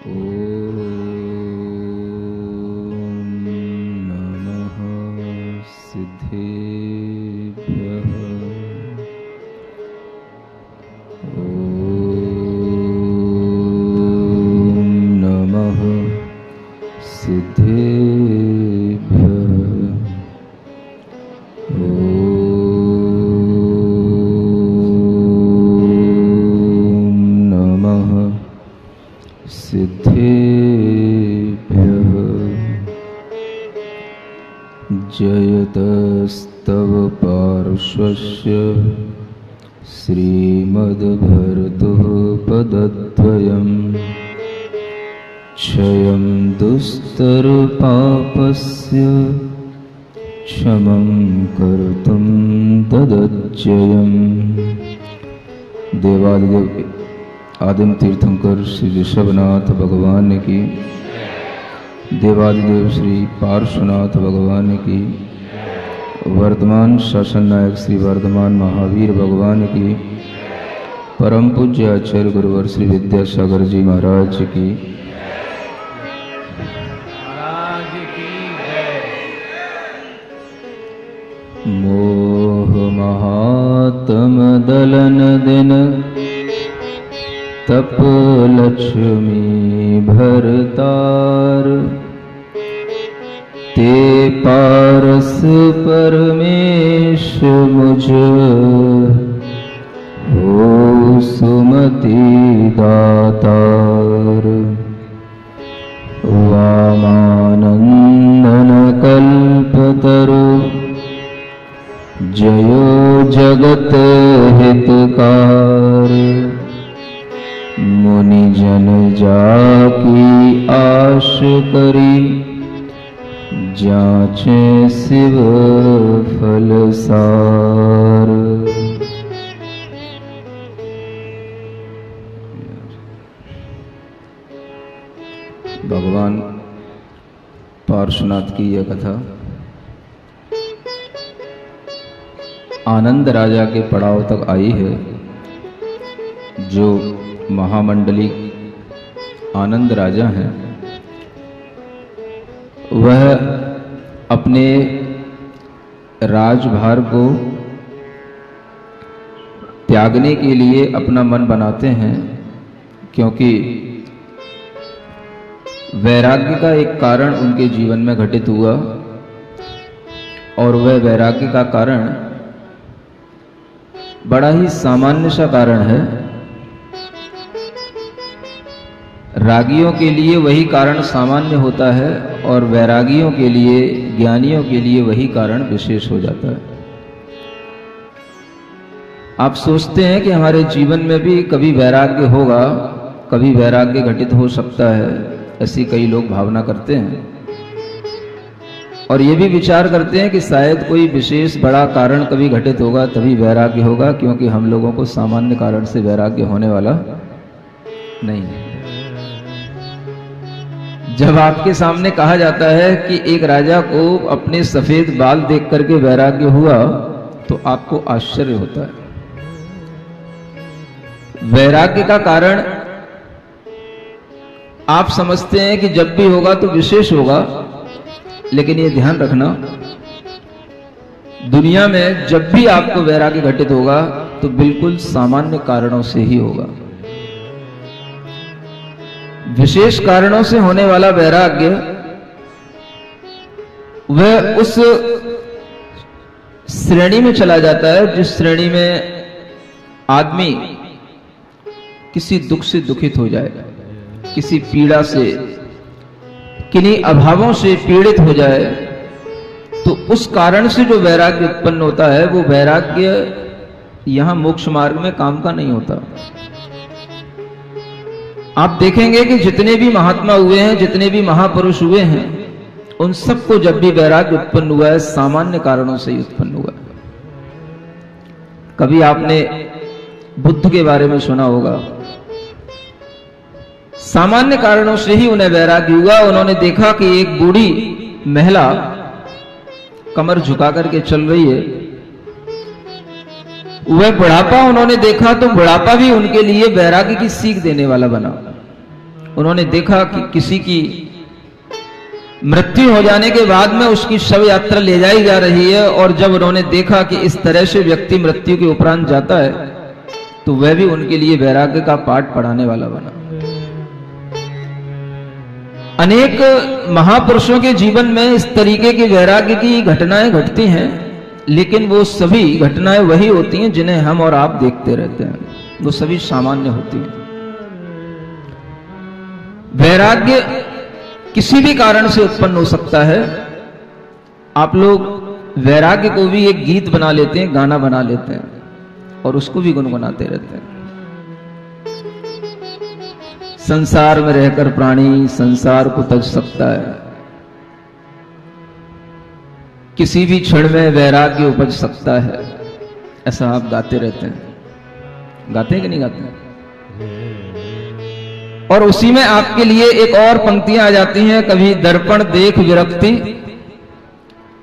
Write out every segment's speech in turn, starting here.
नमः सिद्धेभ्यः। नमः सिद्धेभ्यः। नमः सिद्धेभ्यः। जयतस्तव पार्श्वस्य श्रीमद्भर्तुः पदद्वयम् क्षयं दुस्तरपापस्य क्षमं कर्तुं ददज्जयम्। देवादिदेव आदिम तीर्थंकर श्री ऋषभनाथ भगवान की, देवादिदेव श्री पार्श्वनाथ भगवान की, वर्तमान शासन नायक श्री वर्धमान महावीर भगवान की, परम पूज्य आचार्य गुरुवर श्री विद्यासागर जी महाराज की। मोह महात्म दलन दिन तप लक्ष्मी भरतार। ते पारस परमेश मुझ हो सुमति दातार। वामानंदन कल्पतरु जयो जगत हितकार। मुनि जन जाकी आश करी जाचे शिव फल सार। भगवान पार्श्वनाथ की यह कथा आनंद राजा के पड़ाव तक आई है। जो महामंडली आनंद राजा हैं, वह अपने राजभार को त्यागने के लिए अपना मन बनाते हैं, क्योंकि वैराग्य का एक कारण उनके जीवन में घटित हुआ और वह वैराग्य का कारण बड़ा ही सामान्य सा कारण है। रागियों के लिए वही कारण सामान्य होता है और वैरागियों के लिए, ज्ञानियों के लिए वही कारण विशेष हो जाता है। आप सोचते हैं कि हमारे जीवन में भी कभी वैराग्य होगा, कभी वैराग्य घटित हो सकता है, ऐसी कई लोग भावना करते हैं और ये भी विचार करते हैं कि शायद कोई विशेष बड़ा कारण कभी घटित होगा तभी वैराग्य होगा, क्योंकि हम लोगों को सामान्य कारण से वैराग्य होने वाला नहीं है। जब आपके सामने कहा जाता है कि एक राजा को अपने सफेद बाल देख करके वैराग्य हुआ, तो आपको आश्चर्य होता है। वैराग्य का कारण आप समझते हैं कि जब भी होगा तो विशेष होगा, लेकिन ये ध्यान रखना, दुनिया में जब भी आपको वैराग्य घटित होगा तो बिल्कुल सामान्य कारणों से ही होगा। विशेष कारणों से होने वाला वैराग्य वह उस श्रेणी में चला जाता है जिस श्रेणी में आदमी किसी दुख से दुखित हो जाए, किसी पीड़ा से, किन्हीं अभावों से पीड़ित हो जाए, तो उस कारण से जो वैराग्य उत्पन्न होता है वो वैराग्य यहां मोक्ष मार्ग में काम का नहीं होता। आप देखेंगे कि जितने भी महात्मा हुए हैं, जितने भी महापुरुष हुए हैं, उन सबको जब भी वैराग्य उत्पन्न हुआ है सामान्य कारणों से ही उत्पन्न हुआ है। कभी आपने बुद्ध के बारे में सुना होगा, सामान्य कारणों से ही उन्हें वैराग्य हुआ। उन्होंने देखा कि एक बूढ़ी महिला कमर झुका करके चल रही है, वह बुढ़ापा उन्होंने देखा तो बुढ़ापा भी उनके लिए वैराग्य की सीख देने वाला बना। उन्होंने देखा कि किसी की मृत्यु हो जाने के बाद में उसकी शव यात्रा ले जाई जा रही है, और जब उन्होंने देखा कि इस तरह से व्यक्ति मृत्यु के उपरांत जाता है, तो वह भी उनके लिए वैराग्य का पाठ पढ़ाने वाला बना। अनेक महापुरुषों के जीवन में इस तरीके की वैराग्य की घटनाएं घटती हैं, लेकिन वो सभी घटनाएं वही होती हैं जिन्हें हम और आप देखते रहते हैं, वो सभी सामान्य होती हैं। वैराग्य किसी भी कारण से उत्पन्न हो सकता है। आप लोग वैराग्य को भी एक गीत बना लेते हैं, गाना बना लेते हैं, और उसको भी गुनगुनाते रहते हैं। संसार में रहकर प्राणी संसार को तज सकता है, किसी भी क्षण में वैराग्य उपज सकता है, ऐसा आप गाते रहते हैं। गाते हैं कि नहीं गाते हैं? और उसी में आपके लिए एक और पंक्तियां आ जाती हैं, कभी दर्पण देख विरक्ति,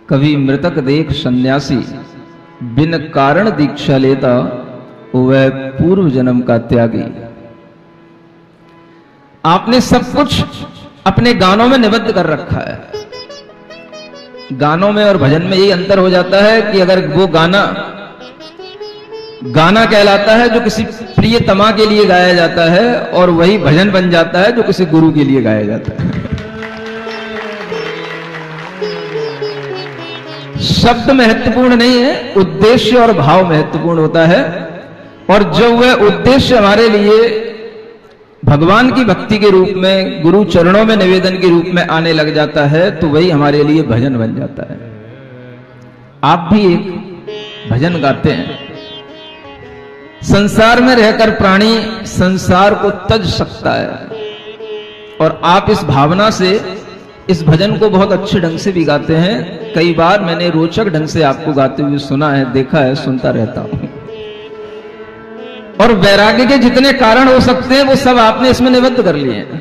कभी मृतक देख सन्यासी, बिन कारण दीक्षा लेता वह पूर्व जन्म का त्यागी। आपने सब कुछ अपने गानों में निबद्ध कर रखा है। गानों में और भजन में यही अंतर हो जाता है कि अगर वो गाना कहलाता है जो किसी प्रियतमा के लिए गाया जाता है, और वही भजन बन जाता है जो किसी गुरु के लिए गाया जाता है। शब्द महत्वपूर्ण नहीं है, उद्देश्य और भाव महत्वपूर्ण होता है। और जब वह उद्देश्य हमारे लिए भगवान की भक्ति के रूप में, गुरु चरणों में निवेदन के रूप में आने लग जाता है, तो वही हमारे लिए भजन बन जाता है। आप भी एक भजन गाते हैं, संसार में रहकर प्राणी संसार को तज सकता है, और आप इस भावना से इस भजन को बहुत अच्छे ढंग से भी गाते हैं। कई बार मैंने रोचक ढंग से आपको गाते हुए सुना है, देखा है, सुनता रहता हूं। और वैराग्य के जितने कारण हो सकते हैं वो सब आपने इसमें निबद्ध कर लिए हैं।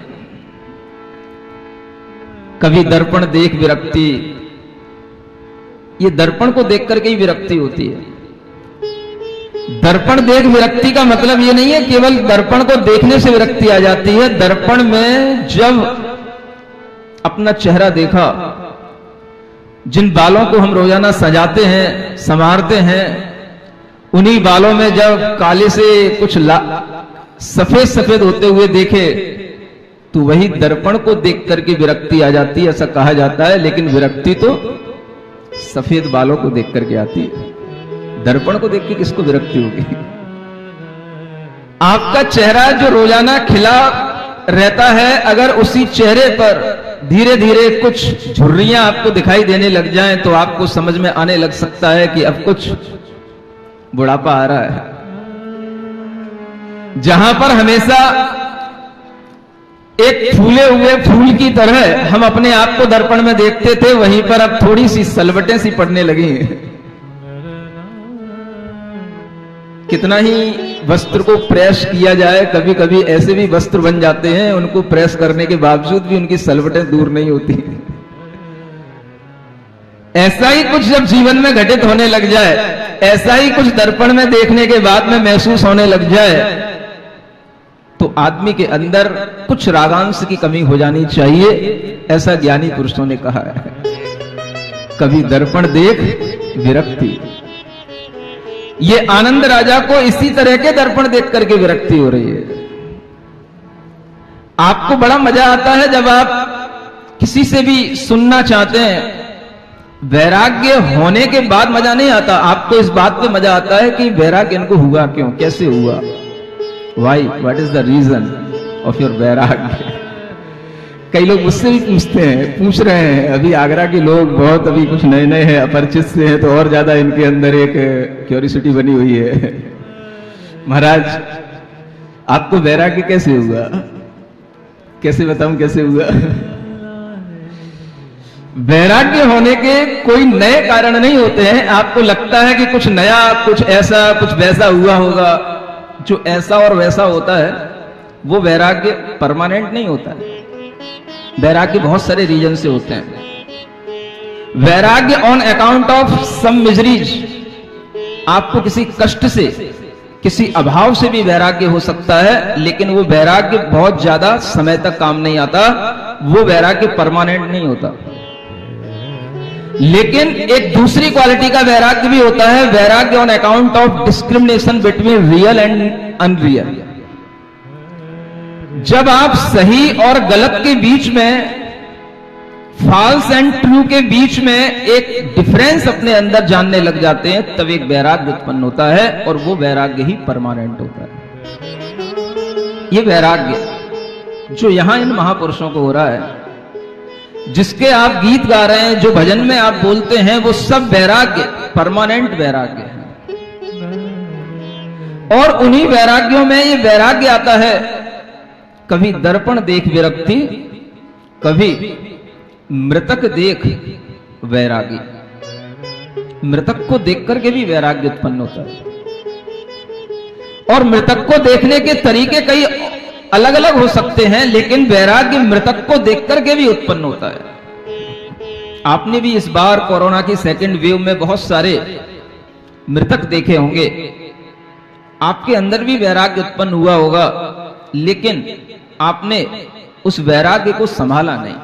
कभी दर्पण देख विरक्ति, ये दर्पण को देख करके ही विरक्ति होती है। दर्पण देख विरक्ति का मतलब ये नहीं है केवल दर्पण को देखने से विरक्ति आ जाती है। दर्पण में जब अपना चेहरा देखा, जिन बालों को हम रोजाना सजाते हैं, संवारते हैं, उन्हीं बालों में जब काले से कुछ सफेद सफेद होते हुए देखे, तो वही दर्पण को देख करके विरक्ति आ जाती है, ऐसा कहा जाता है। लेकिन विरक्ति तो सफेद बालों को देख करके आती है, दर्पण को देख के किसको विरक्ति होगी? आपका चेहरा जो रोजाना खिला रहता है, अगर उसी चेहरे पर धीरे धीरे कुछ झुर्रियां आपको दिखाई देने लग जाएं, तो आपको समझ में आने लग सकता है कि अब कुछ बुढ़ापा आ रहा है। जहां पर हमेशा एक फूले हुए फूल की तरह हम अपने आप को दर्पण में देखते थे, वहीं पर अब थोड़ी सी सलवटें सी पड़ने लगी हैं। कितना ही वस्त्र को प्रेस किया जाए, कभी कभी ऐसे भी वस्त्र बन जाते हैं, उनको प्रेस करने के बावजूद भी उनकी सलवटें दूर नहीं होती। ऐसा ही कुछ जब जीवन में घटित होने लग जाए, ऐसा ही कुछ दर्पण में देखने के बाद में महसूस होने लग जाए, तो आदमी के अंदर कुछ रागांश की कमी हो जानी चाहिए, ऐसा ज्ञानी पुरुषों ने कहा है। कभी दर्पण देख विरक्ति, ये आनंद राजा को इसी तरह के दर्पण देख करके विरक्ति हो रही है। आपको बड़ा मजा आता है जब आप किसी से भी सुनना चाहते हैं। वैराग्य होने के बाद मजा नहीं आता, आपको इस बात पे मजा आता है कि वैराग्य इनको हुआ क्यों, कैसे हुआ, why, what is the reason of your वैराग्य। कई लोग मुझसे भी पूछ रहे हैं, अभी आगरा के लोग बहुत अभी कुछ नए नए हैं, अपरिचित से हैं, तो और ज्यादा इनके अंदर एक क्यूरियोसिटी बनी हुई है। महाराज आपको वैराग्य कैसे हुआ? कैसे बताऊं कैसे हुआ? वैराग्य होने के कोई नए कारण नहीं होते हैं। आपको लगता है कि कुछ नया, कुछ ऐसा, कुछ वैसा हुआ होगा। जो ऐसा और वैसा होता है वो वैराग्य परमानेंट नहीं होता है। वैराग्य बहुत सारे रीजन से होते हैं। वैराग्य on account of some miseries, आपको किसी कष्ट से, किसी अभाव से भी वैराग्य हो सकता है, लेकिन वो वैराग्य बहुत ज्यादा समय तक काम नहीं आता, वो वैराग्य परमानेंट नहीं होता। लेकिन एक दूसरी क्वालिटी का वैराग्य भी होता है, वैराग्य on account of discrimination between real and unreal. जब आप सही और गलत के बीच में, फॉल्स एंड ट्रू के बीच में एक डिफरेंस अपने अंदर जानने लग जाते हैं, तब एक वैराग्य उत्पन्न होता है, और वो वैराग्य ही परमानेंट होता है। ये वैराग्य जो यहां इन महापुरुषों को हो रहा है, जिसके आप गीत गा रहे हैं, जो भजन में आप बोलते हैं, वो सब वैराग्य परमानेंट वैराग्य है। और उन्हीं वैराग्यों में ये वैराग्य आता है, कभी दर्पण देख विरक्ति, कभी मृतक देख वैरागी। मृतक को देख करके भी वैराग्य उत्पन्न होता है, और मृतक को देखने के तरीके कई अलग अलग हो सकते हैं, लेकिन वैराग्य मृतक को देख करके भी उत्पन्न होता है। आपने भी इस बार कोरोना की सेकेंड वेव में बहुत सारे मृतक देखे होंगे, आपके अंदर भी वैराग्य उत्पन्न हुआ होगा, लेकिन आपने उस वैराग्य को संभाला नहीं।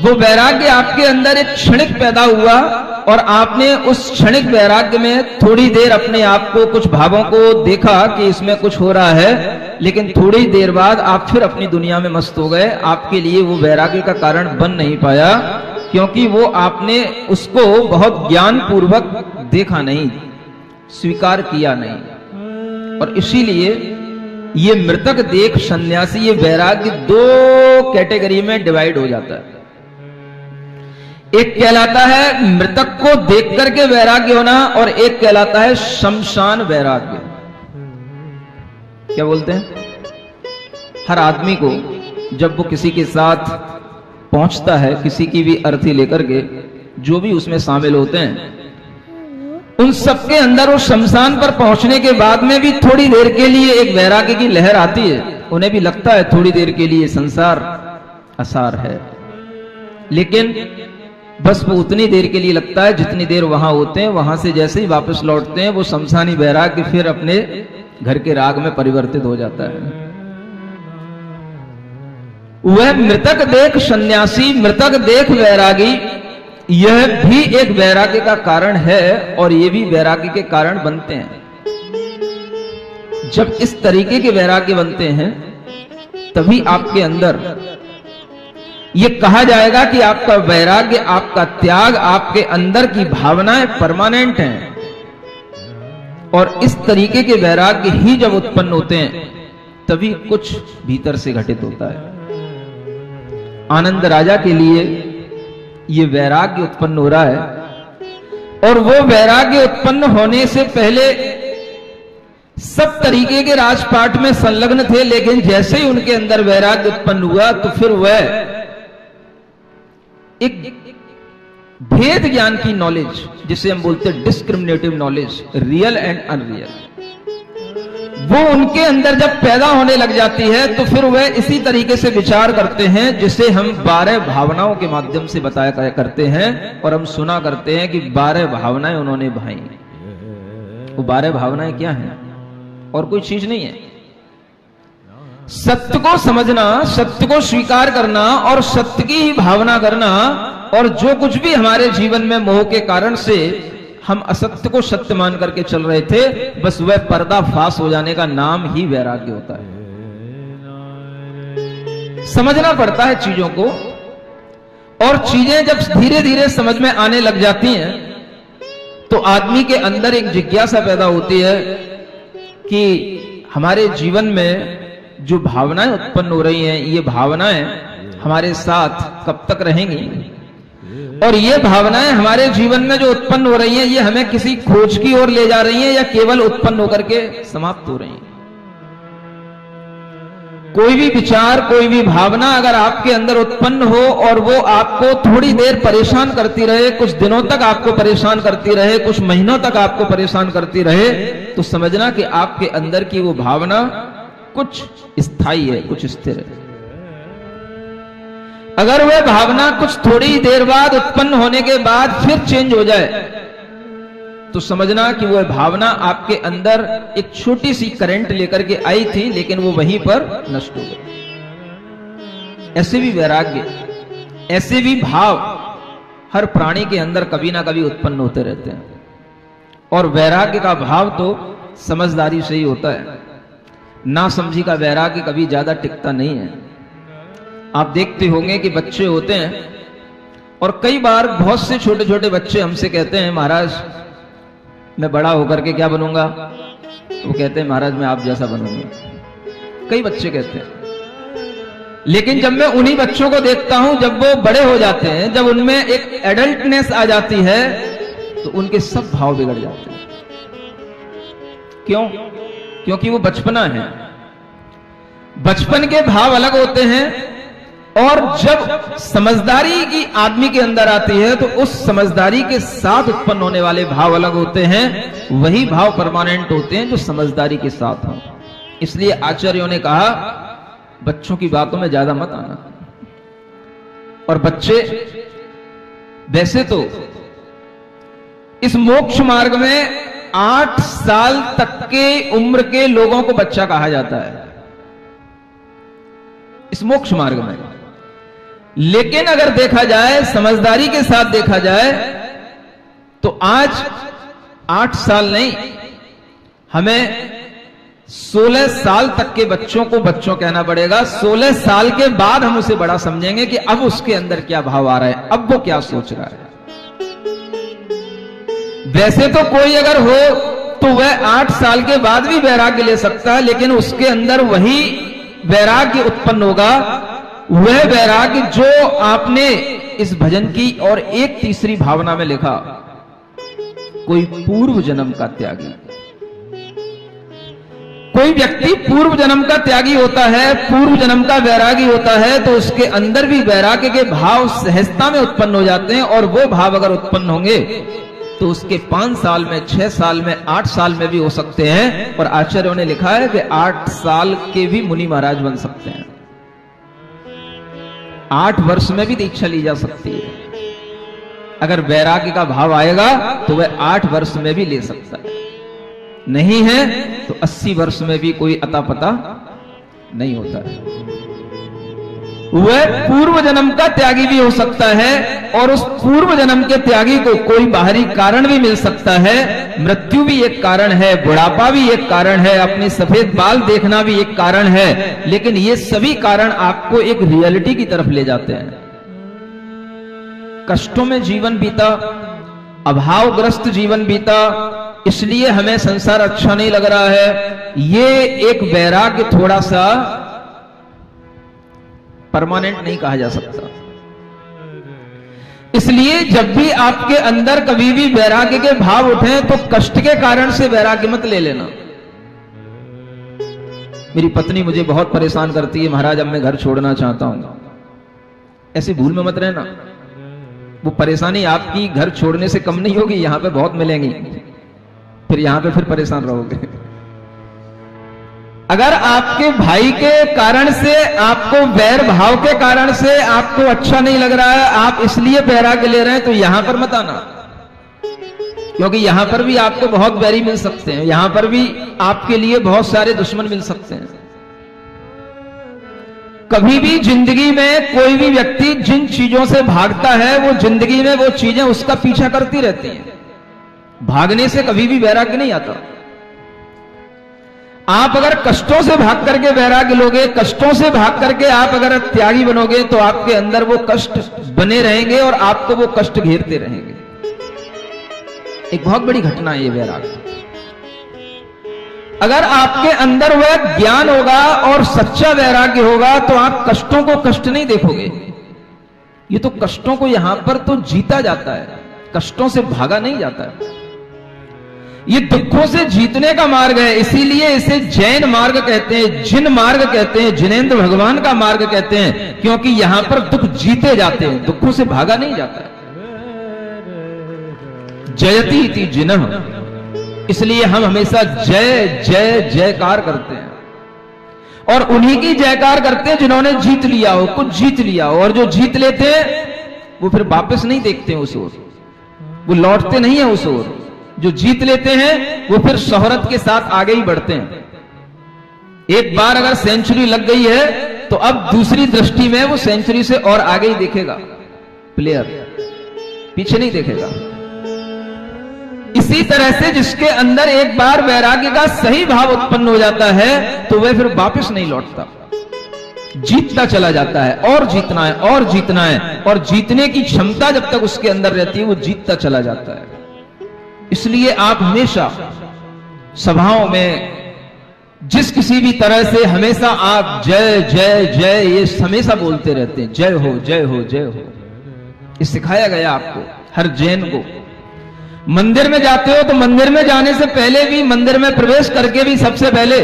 वो वैराग्य आपके अंदर एक क्षणिक पैदा हुआ, और आपने उस क्षणिक वैराग्य में थोड़ी देर अपने आप को, कुछ भावों को देखा कि इसमें कुछ हो रहा है, लेकिन थोड़ी देर बाद आप फिर अपनी दुनिया में मस्त हो गए। आपके लिए वो वैराग्य का कारण बन नहीं पाया, क्योंकि वो आपने उसको बहुत ज्ञान पूर्वक देखा नहीं, स्वीकार किया नहीं। और इसीलिए ये मृतक देख सन्यासी, ये वैराग्य दो कैटेगरी में डिवाइड हो जाता है। एक कहलाता है मृतक को देख करके वैराग्य होना, और एक कहलाता है शमशान वैराग्य। क्या बोलते हैं? हर आदमी को जब वो किसी के साथ पहुंचता है, किसी की भी अर्थी लेकर के, जो भी उसमें शामिल होते हैं, उन सबके अंदर उस शमशान पर पहुंचने के बाद में भी थोड़ी देर के लिए एक वैराग्य की लहर आती है। उन्हें भी लगता है थोड़ी देर के लिए संसार असार है, लेकिन बस वो उतनी देर के लिए लगता है जितनी देर वहां होते हैं। वहां से जैसे ही वापस लौटते हैं, वो शमशानी वैराग्य फिर अपने घर के राग में परिवर्तित हो जाता है। वह मृतक देख सन्यासी, मृतक देख वैरागी, यह भी एक वैराग्य का कारण है, और ये भी वैराग्य के कारण बनते हैं। जब इस तरीके के वैराग्य बनते हैं, तभी आपके अंदर ये कहा जाएगा कि आपका वैराग्य, आपका त्याग, आपके अंदर की भावनाएं परमानेंट हैं। और इस तरीके के वैराग्य ही जब उत्पन्न होते हैं, तभी कुछ भीतर से घटित होता है। आनंद राजा के लिए ये वैराग्य उत्पन्न हो रहा है, और वो वैराग्य उत्पन्न होने से पहले सब तरीके के राजपाट में संलग्न थे, लेकिन जैसे ही उनके अंदर वैराग्य उत्पन्न हुआ, तो फिर वह एक भेद ज्ञान की नॉलेज, जिसे हम बोलते हैं discriminative knowledge, real and unreal, वो उनके अंदर जब पैदा होने लग जाती है, तो फिर वह इसी तरीके से विचार करते हैं, जिसे हम 12 भावनाओं के माध्यम से बताया करते हैं, और हम सुना करते हैं कि 12 भावनाएं उन्होंने भाई। वो 12 भावनाएं क्या हैं? और कोई चीज नहीं है। सत्य को समझना, सत्य को स्वीकार करना, और सत्य की ही भावना करना, और जो कुछ भी हमारे जीवन में मोह के कारण से हम असत्य को सत्य मान करके चल रहे थे, बस वह पर्दाफाश हो जाने का नाम ही वैराग्य होता है। समझना पड़ता है चीजों को, और चीजें जब धीरे धीरे समझ में आने लग जाती हैं, तो आदमी के अंदर एक जिज्ञासा पैदा होती है कि हमारे जीवन में जो भावनाएं उत्पन्न हो रही हैं, ये भावनाएं हमारे साथ कब तक रहेंगी, और ये भावनाएं हमारे जीवन में जो उत्पन्न हो रही हैं, ये हमें किसी खोज की ओर ले जा रही हैं, या केवल उत्पन्न होकर के समाप्त हो रही हैं। कोई भी विचार, कोई भी भावना अगर आपके अंदर उत्पन्न हो, और वो आपको थोड़ी देर परेशान करती रहे, कुछ दिनों तक आपको परेशान करती रहे, कुछ महीनों तक आपको परेशान करती रहे, तो समझना कि आपके अंदर की वो भावना कुछ स्थायी है, कुछ स्थिर है। अगर वह भावना कुछ थोड़ी देर बाद उत्पन्न होने के बाद फिर चेंज हो जाए, तो तो समझना कि वह भावना आपके अंदर एक छोटी सी करंट लेकर के आई थी, लेकिन वो वहीं पर नष्ट हो गई। ऐसे भी वैराग्य, ऐसे भी भाव हर प्राणी के अंदर कभी ना कभी उत्पन्न होते रहते हैं। और वैराग्य का भाव तो समझदारी से ही होता है। ना समझी का वैराग्य कभी ज्यादा टिकता नहीं है। आप देखते होंगे कि बच्चे होते हैं और कई बार बहुत से छोटे छोटे बच्चे हमसे कहते हैं, महाराज मैं बड़ा होकर के क्या बनूंगा? तो वो कहते हैं, महाराज मैं आप जैसा बनूंगा। कई बच्चे कहते हैं। लेकिन जब मैं उन्हीं बच्चों को देखता हूं, जब वो बड़े हो जाते हैं, जब उनमें एक एडल्टनेस आ जाती है, तो उनके सब भाव बिगड़ जाते हैं। क्यों? क्योंकि वो बचपना है। बचपन के भाव अलग होते हैं, और जब समझदारी की आदमी के अंदर आती है तो उस समझदारी के साथ उत्पन्न होने वाले भाव अलग होते हैं। वही भाव परमानेंट होते हैं जो समझदारी के साथ हो। इसलिए आचार्यों ने कहा, बच्चों की बातों में ज्यादा मत आना। और बच्चे वैसे तो इस मोक्ष मार्ग में 8 साल तक के उम्र के लोगों को बच्चा कहा जाता है, इस मोक्ष मार्ग में। लेकिन अगर देखा जाए, समझदारी के साथ देखा जाए, तो आज 8 साल नहीं, हमें 16 साल तक के बच्चों को बच्चों कहना पड़ेगा। 16 साल के बाद हम उसे बड़ा समझेंगे कि अब उसके अंदर क्या भाव आ रहा है, अब वो क्या सोच रहा है। वैसे तो कोई अगर हो तो वह 8 साल के बाद भी वैराग्य ले सकता है, लेकिन उसके अंदर वही वैराग्य उत्पन्न होगा, वह वैराग्य जो आपने इस भजन की और एक तीसरी भावना में लिखा, कोई पूर्व जन्म का त्यागी। कोई व्यक्ति पूर्व जन्म का त्यागी होता है, पूर्व जन्म का वैरागी होता है, तो उसके अंदर भी वैराग्य के भाव सहजता में उत्पन्न हो जाते हैं। और वो भाव अगर उत्पन्न होंगे तो उसके 5 साल में, 6 साल में, 8 साल में भी हो सकते हैं। और आचार्यों ने लिखा है कि 8 साल के भी मुनि महाराज बन सकते हैं। 8 वर्ष में भी दीक्षा ली जा सकती है। अगर वैराग्य का भाव आएगा तो वह 8 वर्ष में भी ले सकता है। नहीं है तो 80 वर्ष में भी कोई अता पता नहीं होता है। वह पूर्व जन्म का त्यागी भी हो सकता है, और उस पूर्व जन्म के त्यागी को कोई बाहरी कारण भी मिल सकता है। मृत्यु भी एक कारण है, बुढ़ापा भी एक कारण है, अपने सफेद बाल देखना भी एक कारण है। लेकिन ये सभी कारण आपको एक रियलिटी की तरफ ले जाते हैं। कष्टों में जीवन बीता, अभावग्रस्त जीवन बीता, इसलिए हमें संसार अच्छा नहीं लग रहा है, ये एक वैराग्य थोड़ा सा परमानेंट नहीं कहा जा सकता। इसलिए जब भी आपके अंदर कभी भी वैराग्य के भाव उठे तो कष्ट के कारण से वैराग्य मत ले लेना। मेरी पत्नी मुझे बहुत परेशान करती है, महाराज अब मैं घर छोड़ना चाहता हूं। ऐसी भूल में मत रहना। वो परेशानी आपकी घर छोड़ने से कम नहीं होगी, यहां पे बहुत मिलेंगी, फिर यहां पे फिर परेशान रहोगे। अगर आपके भाई के कारण से, आपको वैर भाव के कारण से आपको अच्छा नहीं लग रहा है, आप इसलिए वैराग्य ले रहे हैं, तो यहां पर मत आना। क्योंकि यहां पर भी आपको बहुत वैरी मिल सकते हैं, यहां पर भी आपके लिए बहुत सारे दुश्मन मिल सकते हैं। कभी भी जिंदगी में कोई भी व्यक्ति जिन चीजों से भागता है, वो जिंदगी में वो चीजें उसका पीछा करती रहती हैं। भागने से कभी भी वैराग्य नहीं आता। आप अगर कष्टों से भाग करके वैराग्य लोगे, कष्टों से भाग करके आप अगर त्यागी बनोगे, तो आपके अंदर वो कष्ट बने रहेंगे और आपको वो कष्ट घेरते रहेंगे। एक बहुत बड़ी घटना है ये वैराग्य। अगर आपके अंदर वह ज्ञान होगा और सच्चा वैराग्य होगा, तो आप कष्टों को कष्ट नहीं देखोगे। ये तो कष्टों को यहां पर तो जीता जाता है, कष्टों से भागा नहीं जाता है। ये दुखों से जीतने का मार्ग है, इसीलिए इसे जैन मार्ग कहते हैं, जिन मार्ग कहते हैं, जिनेंद्र भगवान का मार्ग कहते हैं, क्योंकि यहां पर दुख जीते जाते हैं, दुखों से भागा नहीं जाता है। जयति इति जिनः, इसलिए हम हमेशा जय जय जयकार करते हैं। और उन्हीं की जयकार करते हैं जिन्होंने जीत लिया हो, कुछ जीत लिया हो। और जो जीत लेते हैं वो फिर वापस नहीं देखते हैं उस ओर, वो लौटते नहीं है उस ओर। जो जीत लेते हैं वो फिर शोहरत के साथ आगे ही बढ़ते हैं। एक बार अगर सेंचुरी लग गई है तो अब दूसरी दृष्टि में वो सेंचुरी से और आगे ही देखेगा प्लेयर, पीछे नहीं देखेगा। इसी तरह से जिसके अंदर एक बार वैराग्य का सही भाव उत्पन्न हो जाता है तो वह फिर वापस नहीं लौटता, जीतता चला जाता है, और जीतना है और जीतना है, और जीतने की क्षमता जब तक उसके अंदर रहती है वो जीतता चला जाता है। इसलिए आप हमेशा सभाओं में जिस किसी भी तरह से हमेशा आप जय जय जय ये हमेशा बोलते रहते हैं, जय हो जय हो जय हो। ये सिखाया गया आपको, हर जैन को। मंदिर में जाते हो तो मंदिर में जाने से पहले भी, मंदिर में प्रवेश करके भी सबसे पहले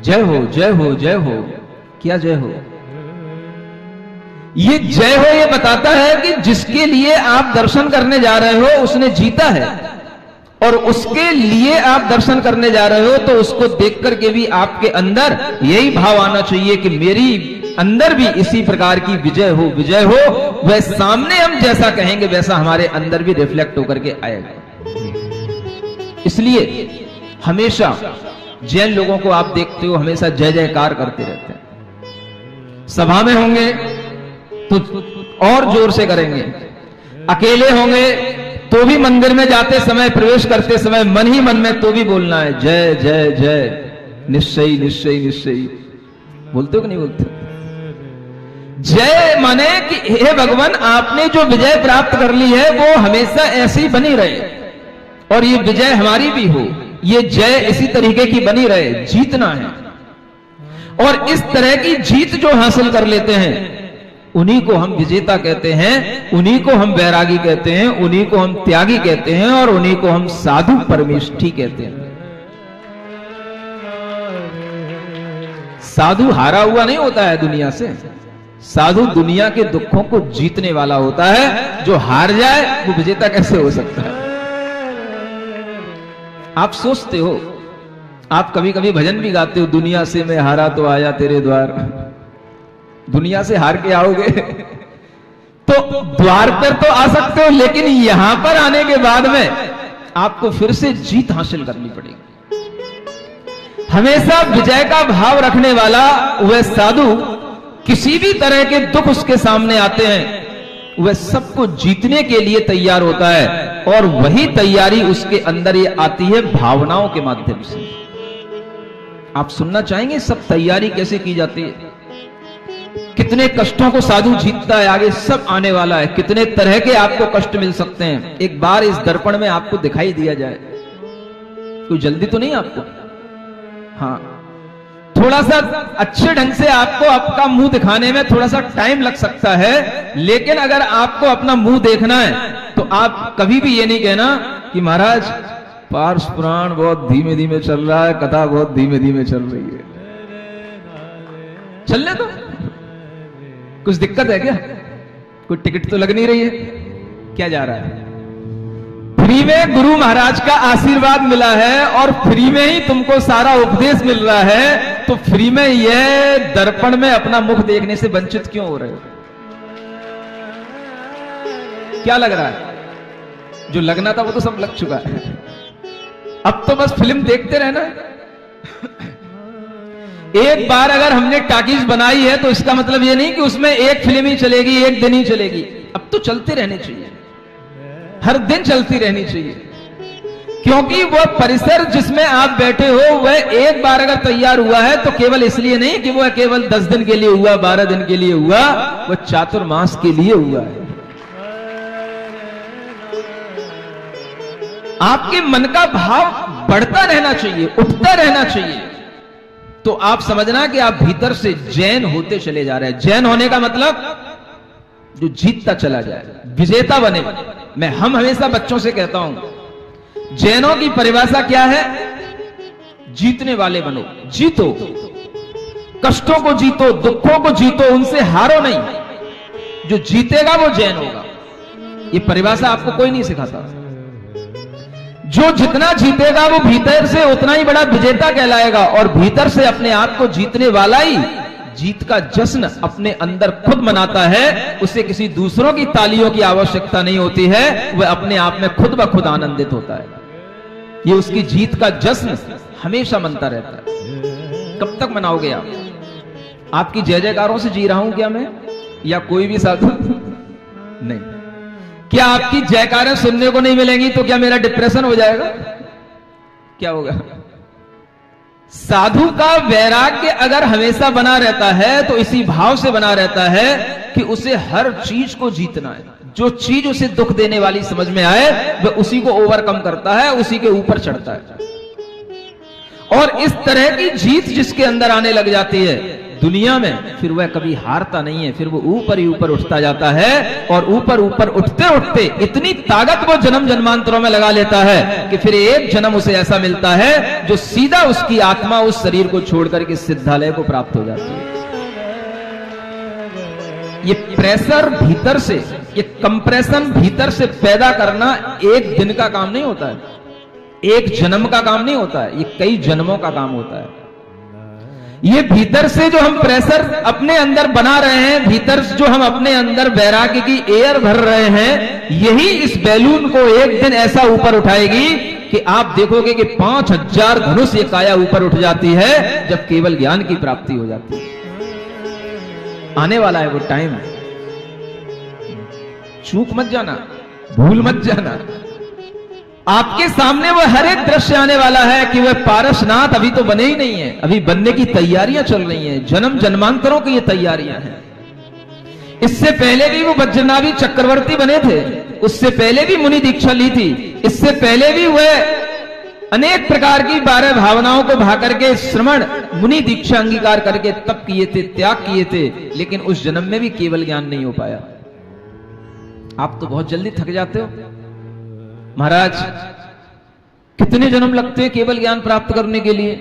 जय हो जय हो जय हो। क्या जय हो? ये जय हो ये बताता है कि जिसके लिए आप दर्शन करने जा रहे हो उसने जीता है, और उसके लिए आप दर्शन करने जा रहे हो तो उसको देख करके भी आपके अंदर यही भाव आना चाहिए कि मेरी अंदर भी इसी प्रकार की विजय हो, विजय हो। वह सामने हम जैसा कहेंगे वैसा हमारे अंदर भी रिफ्लेक्ट होकर के आएगा। इसलिए हमेशा जैन लोगों को आप देखते हो हमेशा जय जयकार करते रहते हैं। सभा में होंगे तो और जोर से करेंगे, अकेले होंगे तो भी मंदिर में जाते समय, प्रवेश करते समय मन ही मन में तो भी बोलना है जय जय जय, निश्चय निश्चय निश्चय। बोलते हो कि नहीं बोलते? जय माने कि हे भगवान आपने जो विजय प्राप्त कर ली है वो हमेशा ऐसी बनी रहे, और ये विजय हमारी भी हो, ये जय इसी तरीके की बनी रहे, जीतना है। और इस तरह की जीत जो हासिल कर लेते हैं उन्हीं को हम विजेता कहते हैं, उन्हीं को हम वैरागी कहते हैं, उन्हीं को हम त्यागी कहते हैं, और उन्हीं को हम साधु परमेष्ठी कहते हैं। साधु हारा हुआ नहीं होता है दुनिया से, साधु दुनिया के दुखों को जीतने वाला होता है। जो हार जाए वो विजेता कैसे हो सकता है? आप सोचते हो, आप कभी कभी भजन भी गाते हो, दुनिया से मैं हारा तो आया तेरे द्वार। दुनिया से हार के आओगे तो द्वार पर तो आ सकते हो, लेकिन यहां पर आने के बाद में आपको फिर से जीत हासिल करनी पड़ेगी। हमेशा विजय का भाव रखने वाला वह साधु, किसी भी तरह के दुख उसके सामने आते हैं वह सबको जीतने के लिए तैयार होता है, और वही तैयारी उसके अंदर ये आती है भावनाओं के माध्यम से। आप सुनना चाहेंगे सब तैयारी कैसे की जाती है? कितने कष्टों को साधु जीतता है, आगे सब आने वाला है। कितने तरह के आपको कष्ट मिल सकते हैं, एक बार इस दर्पण में आपको दिखाई दिया जाए। कोई जल्दी तो नहीं आपको? हाँ, थोड़ा सा अच्छे ढंग से आपको आपका मुंह दिखाने में थोड़ा सा टाइम लग सकता है, लेकिन अगर आपको अपना मुंह देखना है तो आप कभी भी ये नहीं कहना कि महाराज पार्श पुराण बहुत धीमे धीमे चल रहा है, कथा बहुत धीमे धीमे चल रही है। चलने दो, कुछ दिक्कत है क्या? कोई टिकट तो लग नहीं रही है, क्या जा रहा है? फ्री में गुरु महाराज का आशीर्वाद मिला है और फ्री में ही तुमको सारा उपदेश मिल रहा है, तो फ्री में यह दर्पण में अपना मुख देखने से वंचित क्यों हो रहे हो? क्या लग रहा है? जो लगना था वो तो सब लग चुका है, अब तो बस फिल्म देखते रहना। एक बार अगर हमने टाकीज बनाई है तो इसका मतलब ये नहीं कि उसमें एक फिल्म ही चलेगी, एक दिन ही चलेगी। अब तो चलते रहने चाहिए, हर दिन चलती रहनी चाहिए, क्योंकि वह परिसर जिसमें आप बैठे हो वह एक बार अगर तैयार हुआ है तो केवल इसलिए नहीं कि वह केवल 10 दिन के लिए हुआ, 12 दिन के लिए हुआ, वह चातुर्मास के लिए हुआ है। आपके मन का भाव बढ़ता रहना चाहिए, उठता रहना चाहिए, तो आप समझना कि आप भीतर से जैन होते चले जा रहे हैं। जैन होने का मतलब जो जीतता चला जाए, विजेता बने। हम हमेशा बच्चों से कहता हूं, जैनों की परिभाषा क्या है? जीतने वाले बनो, जीतो, कष्टों को जीतो, दुखों को जीतो, उनसे हारो नहीं। जो जीतेगा वो जैन होगा। ये परिभाषा आपको कोई नहीं सिखाता। जो जितना जीतेगा वो भीतर से उतना ही बड़ा विजेता कहलाएगा, और भीतर से अपने आप को जीतने वाला ही जीत का जश्न अपने अंदर खुद मनाता है, उसे किसी दूसरों की तालियों की आवश्यकता नहीं होती है, वह अपने आप में खुद ब खुद आनंदित होता है। ये उसकी जीत का जश्न हमेशा मनता रहता है। कब तक मनाओगे आप? आपकी जय जयकारों से जी रहा हूं क्या मैं, या कोई भी साधु? नहीं। क्या आपकी जयकारें सुनने को नहीं मिलेंगी तो क्या मेरा डिप्रेशन हो जाएगा? क्या होगा? साधु का वैराग्य अगर हमेशा बना रहता है तो इसी भाव से बना रहता है कि उसे हर चीज को जीतना है। जो चीज उसे दुख देने वाली समझ में आए वह उसी को ओवरकम करता है, उसी के ऊपर चढ़ता है। और इस तरह की जीत जिसके अंदर आने लग जाती है दुनिया में, फिर वह कभी हारता नहीं है, फिर वो ऊपर ही ऊपर उठता जाता है। और ऊपर ऊपर उठते उठते इतनी ताकत वो जन्म जन्मांतरों में लगा लेता है कि फिर एक जन्म उसे ऐसा मिलता है जो सीधा उसकी आत्मा उस शरीर को छोड़कर के सिद्धालय को प्राप्त हो जाती है। ये प्रेशर भीतर से, ये कंप्रेशन भीतर से पैदा करना एक दिन का काम नहीं होता है, एक जन्म का काम नहीं होता है, ये कई जन्मों का काम होता है। ये भीतर से जो हम प्रेशर अपने अंदर बना रहे हैं, भीतर जो हम अपने अंदर वैराग्य की एयर भर रहे हैं, यही इस बैलून को एक दिन ऐसा ऊपर उठाएगी कि आप देखोगे कि 5000 धनुष ये काया ऊपर उठ जाती है जब केवल ज्ञान की प्राप्ति हो जाती है। आने वाला है वो टाइम, चूक मत जाना, भूल मत जाना। आपके सामने वो हर एक दृश्य आने वाला है कि वह पारसनाथ अभी तो बने ही नहीं है, अभी बनने की तैयारियां चल रही हैं, जन्म जन्मांतरों की ये तैयारियां हैं। इससे पहले भी वो वज्रनाभी चक्रवर्ती बने थे, उससे पहले भी मुनि दीक्षा ली थी, इससे पहले भी वह अनेक प्रकार की 12 भावनाओं को भा करके श्रवण मुनि दीक्षा अंगीकार करके तप किए थे, त्याग किए थे, लेकिन उस जन्म में भी केवल ज्ञान नहीं हो पाया। आप तो बहुत जल्दी थक जाते हो महाराज, कितने जन्म लगते हैं केवल ज्ञान प्राप्त करने के लिए?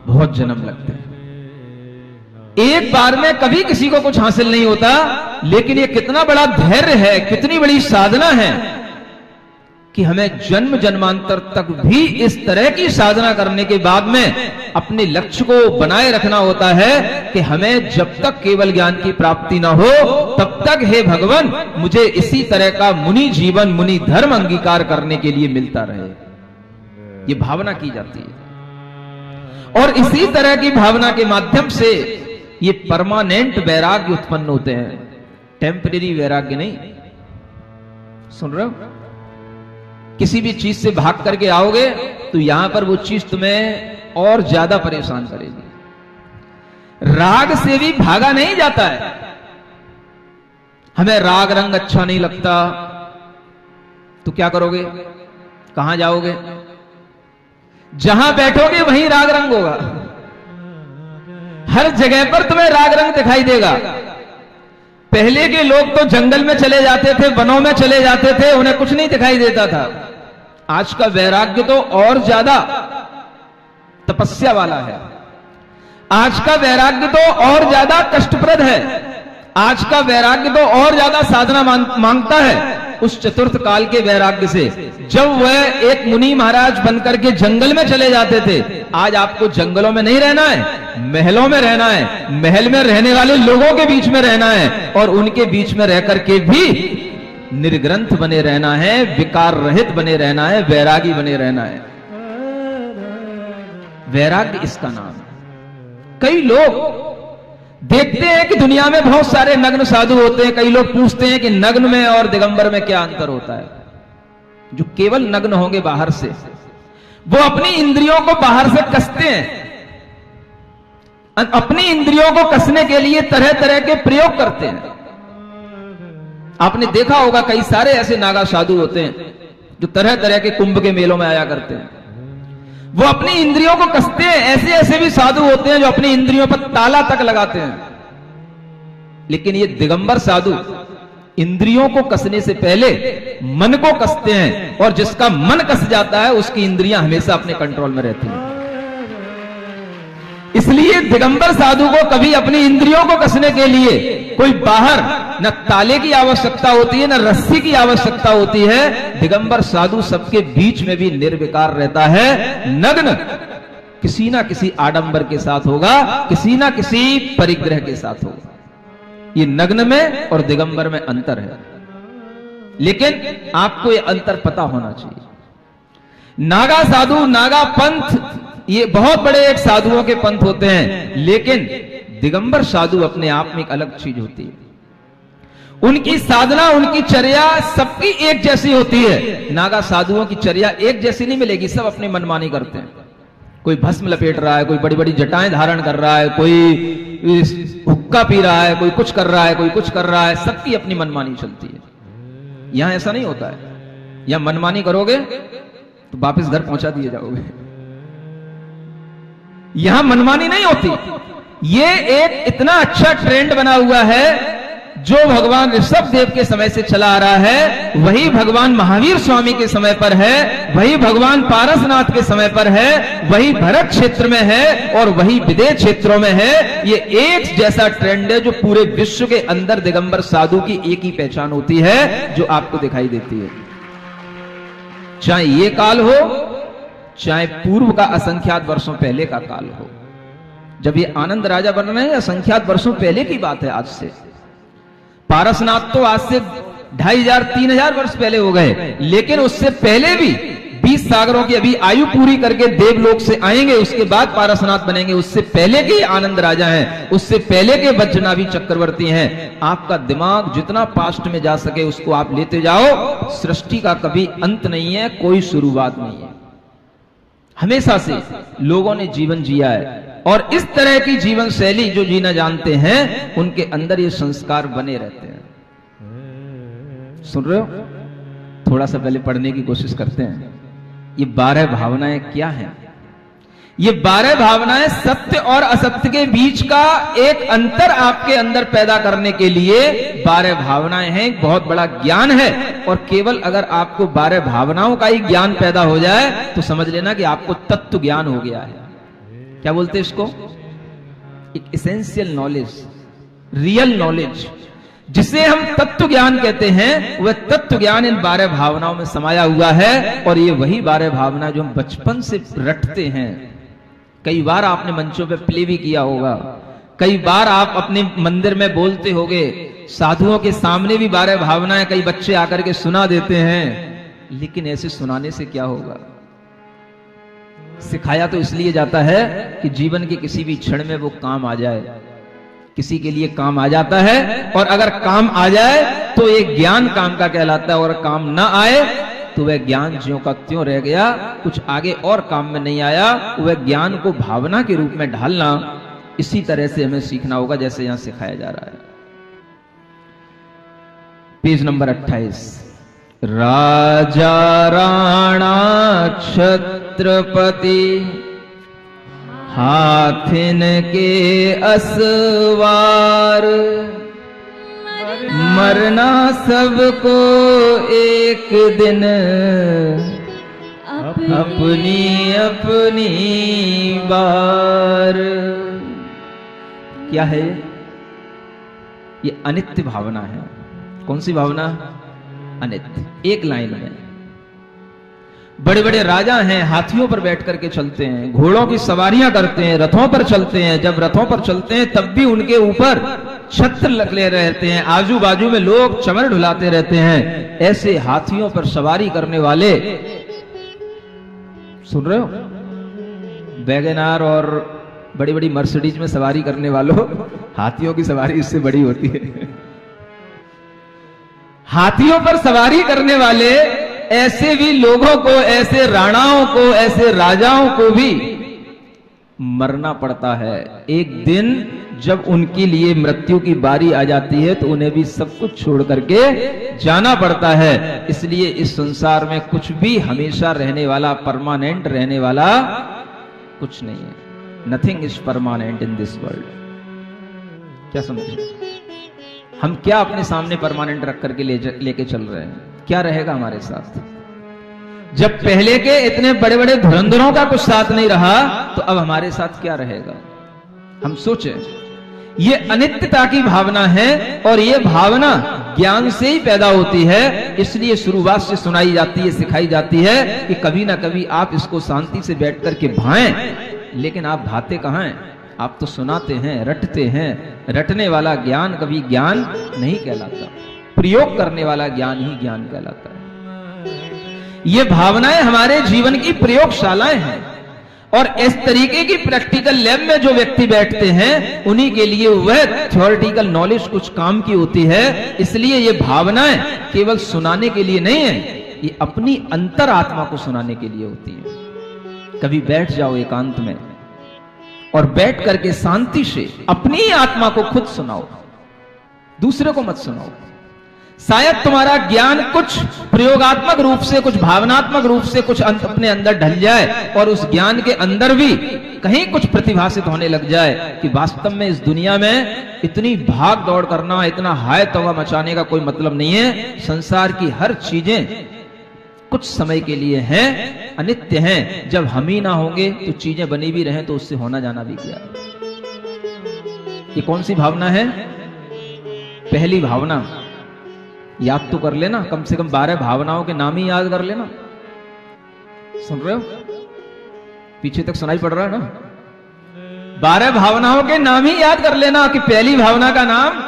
बहुत जन्म लगते हैं। एक बार में कभी किसी को कुछ हासिल नहीं होता, लेकिन ये कितना बड़ा धैर्य है, कितनी बड़ी साधना है कि हमें जन्म जन्मांतर तक भी इस तरह की साधना करने के बाद में अपने लक्ष्य को बनाए रखना होता है कि हमें जब तक केवल ज्ञान की प्राप्ति ना हो तब तक हे भगवान मुझे इसी तरह का मुनि जीवन, मुनि धर्म अंगीकार करने के लिए मिलता रहे। ये भावना की जाती है और इसी तरह की भावना के माध्यम से ये परमानेंट वैराग्य उत्पन्न होते हैं, टेम्परेरी वैराग्य नहीं। सुन रहे हो? किसी भी चीज से भाग करके आओगे तो यहां पर वो चीज तुम्हें और ज्यादा परेशान करेगी। राग से भी भागा नहीं जाता है। हमें राग रंग अच्छा नहीं लगता तो क्या करोगे? कहां जाओगे? जहां बैठोगे वहीं राग रंग होगा। हर जगह पर तुम्हें राग रंग दिखाई देगा। पहले के लोग तो जंगल में चले जाते थे, वनों में चले जाते थे, उन्हें कुछ नहीं दिखाई देता था। आज का वैराग्य तो और ज्यादा तपस्या वाला है, आज का वैराग्य तो और ज्यादा कष्टप्रद है, आज का वैराग्य तो और ज्यादा साधना मांगता है उस चतुर्थ काल के वैराग्य से। जब वह एक मुनि महाराज बनकर के जंगल में चले जाते थे, आज आपको जंगलों में नहीं रहना है, महलों में रहना है, महल में रहने वाले लोगों के बीच में रहना है और उनके बीच में रहकर के भी निर्ग्रंथ बने रहना है, विकार रहित बने रहना है, वैरागी बने रहना है। वैराग्य इसका नाम है। कई लोग देखते हैं कि दुनिया में बहुत सारे नग्न साधु होते हैं। कई लोग पूछते हैं कि नग्न में और दिगंबर में क्या अंतर होता है? जो केवल नग्न होंगे बाहर से, वो अपनी इंद्रियों को बाहर से कसते हैं, अपनी इंद्रियों को कसने के लिए तरह तरह के प्रयोग करते हैं। आपने देखा होगा कई सारे ऐसे नागा साधु होते हैं जो तरह तरह के कुंभ के मेलों में आया करते हैं। वो अपनी इंद्रियों को कसते हैं। ऐसे ऐसे भी साधु होते हैं जो अपनी इंद्रियों पर ताला तक लगाते हैं। लेकिन ये दिगंबर साधु इंद्रियों को कसने से पहले मन को कसते हैं, और जिसका मन कस जाता है उसकी इंद्रियां हमेशा अपने कंट्रोल में रहती हैं। इसलिए दिगंबर साधु को कभी अपनी इंद्रियों को कसने के लिए कोई बाहर न ताले की आवश्यकता होती है, न रस्सी की आवश्यकता होती है। दिगंबर साधु सबके बीच में भी निर्विकार रहता है, नग्न किसी ना किसी आडंबर के साथ होगा, किसी ना किसी परिग्रह के साथ होगा। ये नग्न में और दिगंबर में अंतर है, लेकिन आपको ये अंतर पता होना चाहिए। नागा साधु, नागा पंथ, ये बहुत बड़े एक साधुओं के पंथ होते हैं, लेकिन दिगंबर साधु अपने आप में एक अलग चीज होती है। उनकी साधना, उनकी चर्या सबकी एक जैसी होती है। नागा साधुओं की चर्या एक जैसी नहीं मिलेगी, सब अपनी मनमानी करते हैं। कोई भस्म लपेट रहा है, कोई बड़ी बड़ी जटाएं धारण कर रहा है, कोई हुक्का पी रहा है, कोई कुछ कर रहा है, कोई कुछ कर रहा है, सबकी अपनी मनमानी चलती है। यहां ऐसा नहीं होता है। यहां मनमानी करोगे तो वापस घर पहुंचा दिए जाओगे। यहां मनमानी नहीं होती। ये एक इतना अच्छा ट्रेंड बना हुआ है जो भगवान ऋषभ देव के समय से चला आ रहा है, वही भगवान महावीर स्वामी के समय पर है, वही भगवान पारसनाथ के समय पर है, वही भरत क्षेत्र में है और वही विदेह क्षेत्रों में है। ये एक जैसा ट्रेंड है जो पूरे विश्व के अंदर दिगंबर साधु की एक ही पहचान होती है जो आपको दिखाई देती है। चाहे ये काल हो, चाहे पूर्व का असंख्यात वर्षों पहले का काल हो। जब ये आनंद राजा बन रहे हैं, असंख्यात वर्षों पहले की बात है। आज से पारसनाथ तो आज से 2500-3000 वर्ष पहले हो गए, लेकिन उससे पहले भी 20 सागरों की अभी आयु पूरी करके देवलोक से आएंगे, उसके बाद पारसनाथ बनेंगे। उससे पहले के आनंद राजा हैं, उससे पहले के वज्रनाभी चक्रवर्ती हैं। आपका दिमाग जितना पास्ट में जा सके उसको आप लेते जाओ। सृष्टि का कभी अंत नहीं है, कोई शुरुआत नहीं है। हमेशा से लोगों ने जीवन जिया है और इस तरह की जीवन शैली जो जीना जानते हैं, उनके अंदर ये संस्कार बने रहते हैं। सुन रहे हो? थोड़ा सा पहले पढ़ने की कोशिश करते हैं। ये 12 भावनाएं क्या हैं? ये 12 भावनाएं सत्य और असत्य के बीच का एक अंतर आपके अंदर पैदा करने के लिए 12 भावनाएं हैं। एक बहुत बड़ा ज्ञान है, और केवल अगर आपको 12 भावनाओं का ही ज्ञान पैदा हो जाए तो समझ लेना कि आपको तत्व ज्ञान हो गया है। क्या बोलते हैं इसको? एक एसेंशियल नॉलेज, रियल नॉलेज, जिसे हम तत्व ज्ञान कहते हैं। वह तत्व ज्ञान इन 12 भावनाओं में समाया हुआ है, और ये वही 12 भावना जो हम बचपन से रटते हैं। कई बार आपने मंचों पे प्ले भी किया होगा, कई बार आप अपने मंदिर में बोलते होगे, साधुओं के सामने भी 12 भावनाएं कई बच्चे आकर के सुना देते हैं। लेकिन ऐसे सुनाने से क्या होगा? सिखाया तो इसलिए जाता है कि जीवन के किसी भी क्षण में वो काम आ जाए। किसी के लिए काम आ जाता है, और अगर काम आ जाए तो एक ज्ञान काम का कहलाता है, और काम ना आए तो वह ज्ञान ज्यों का त्यों रह गया, कुछ आगे और काम में नहीं आया। वह ज्ञान को भावना के रूप में ढालना, इसी तरह से हमें सीखना होगा जैसे यहां सिखाया जा रहा है। Page number 28। राजा राणा छत्रपति हाथिन के असवार, मरना सबको एक दिन अपनी अपनी बार। क्या है ये? अनित्य भावना है। कौन सी भावना? अनित्य। एक लाइन में बड़े बड़े राजा हैं, हाथियों पर बैठ करके चलते हैं, घोड़ों की सवारियां करते हैं, रथों पर चलते हैं। जब रथों पर चलते हैं तब भी उनके ऊपर छत्र लगे रहते हैं, आजू बाजू में लोग चमर ढुलाते रहते हैं। ऐसे हाथियों पर सवारी करने वाले, सुन रहे हो? वैगनार और बड़ी बड़ी मर्सिडीज में सवारी करने वालों, हाथियों की सवारी इससे बड़ी होती है। हाथियों पर सवारी करने वाले ऐसे भी लोगों को, ऐसे राणाओं को, ऐसे राजाओं को भी मरना पड़ता है। एक दिन जब उनके लिए मृत्यु की बारी आ जाती है तो उन्हें भी सब कुछ छोड़ करके जाना पड़ता है। इसलिए इस संसार में कुछ भी हमेशा रहने वाला, परमानेंट रहने वाला कुछ नहीं है। Nothing is permanent in this world. क्या समझे? हम क्या अपने सामने परमानेंट रख करके लेके चल रहे हैं? क्या रहेगा हमारे साथ? जब पहले के इतने बड़े बड़े धुरंधरों का कुछ साथ नहीं रहा, तो अब हमारे साथ क्या रहेगा? हम सोचें। ये अनित्यता की भावना है, और ये भावना ज्ञान से ही पैदा होती है। इसलिए शुरुआत से सुनाई जाती है, सिखाई जाती है कि कभी ना कभी आप इसको शांति से बैठ करके भाएं, लेकिन आप भाते कहाँ हैं? आप तो सुनाते हैं, रटते हैं। रटने वाला ज्ञान कभी ज्ञान नहीं कहलाता, प्रयोग करने वाला ज्ञान ही ज्ञान कहलाता है। ये भावनाएं हमारे जीवन की प्रयोगशालाएं हैं, और इस तरीके की प्रैक्टिकल लैब में जो व्यक्ति बैठते हैं उन्हीं के लिए वह थ्योरेटिकल नॉलेज कुछ काम की होती है। इसलिए ये भावनाएं केवल सुनाने के लिए नहीं है, ये अपनी अंतरात्मा को सुनाने के लिए होती है। कभी बैठ जाओ एकांत में और बैठ करके शांति से अपनी आत्मा को खुद सुनाओ, दूसरे को मत सुनाओ। शायद तुम्हारा ज्ञान कुछ प्रयोगात्मक रूप से, कुछ भावनात्मक रूप से कुछ अपने अंदर ढल जाए, और उस ज्ञान के अंदर भी कहीं कुछ प्रतिभासित होने लग जाए कि वास्तव में इस दुनिया में इतनी भाग दौड़ करना, इतना हाय तवा मचाने का कोई मतलब नहीं है। संसार की हर चीजें कुछ समय के लिए हैं, अनित्य हैं। जब हम ही ना होंगे तो चीजें बनी भी रहें तो उससे होना जाना भी क्या। ये कौन सी भावना है? पहली भावना याद तो कर लेना, कम से कम 12 भावनाओं के नाम ही याद कर लेना। सुन रहे हो? पीछे तक सुनाई पड़ रहा है ना? 12 भावनाओं के नाम ही याद कर लेना कि पहली भावना का नाम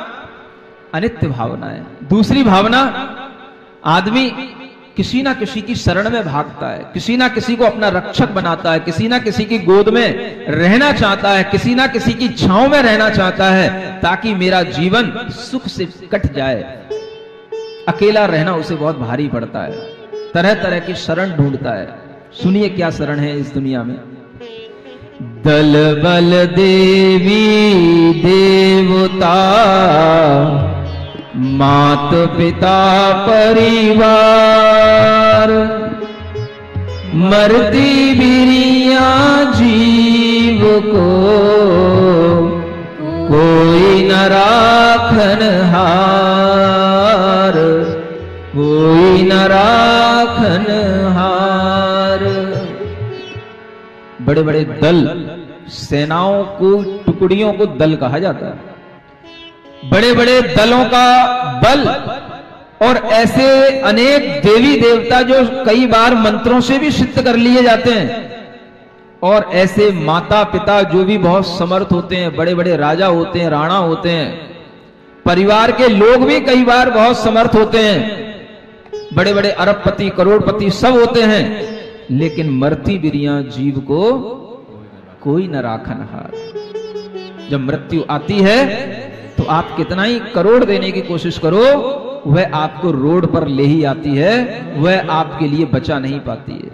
अनित्य भावना है। दूसरी भावना, आदमी किसी ना किसी की शरण में भागता है, किसी ना किसी को अपना रक्षक बनाता है, किसी ना किसी की गोद में रहना चाहता है, किसी ना किसी की छांव में रहना चाहता है, ताकि मेरा जीवन सुख से कट जाए। अकेला रहना उसे बहुत भारी पड़ता है, तरह तरह की शरण ढूंढता है। सुनिए क्या शरण है इस दुनिया में। दल बल देवी देवता, मात पिता परिवार, मरती बिरिया जीव को कोई न राखन हार, कोई न राखन हार। बड़े बड़े दल, सेनाओं को, टुकड़ियों को दल कहा जाता है। बड़े बड़े दलों का बल, और ऐसे अनेक देवी देवता जो कई बार मंत्रों से भी सिद्ध कर लिए जाते हैं, और ऐसे माता पिता जो भी बहुत समर्थ होते हैं, बड़े बड़े राजा होते हैं, राणा होते हैं, परिवार के लोग भी कई बार बहुत समर्थ होते हैं, बड़े बड़े अरबपति करोड़पति सब होते हैं, लेकिन मरती बिरिया जीव को कोई न राखन हार। जब मृत्यु आती है तो आप कितना ही करोड़ देने की कोशिश करो, वह आपको रोड पर ले ही आती है, वह आपके लिए बचा नहीं पाती है।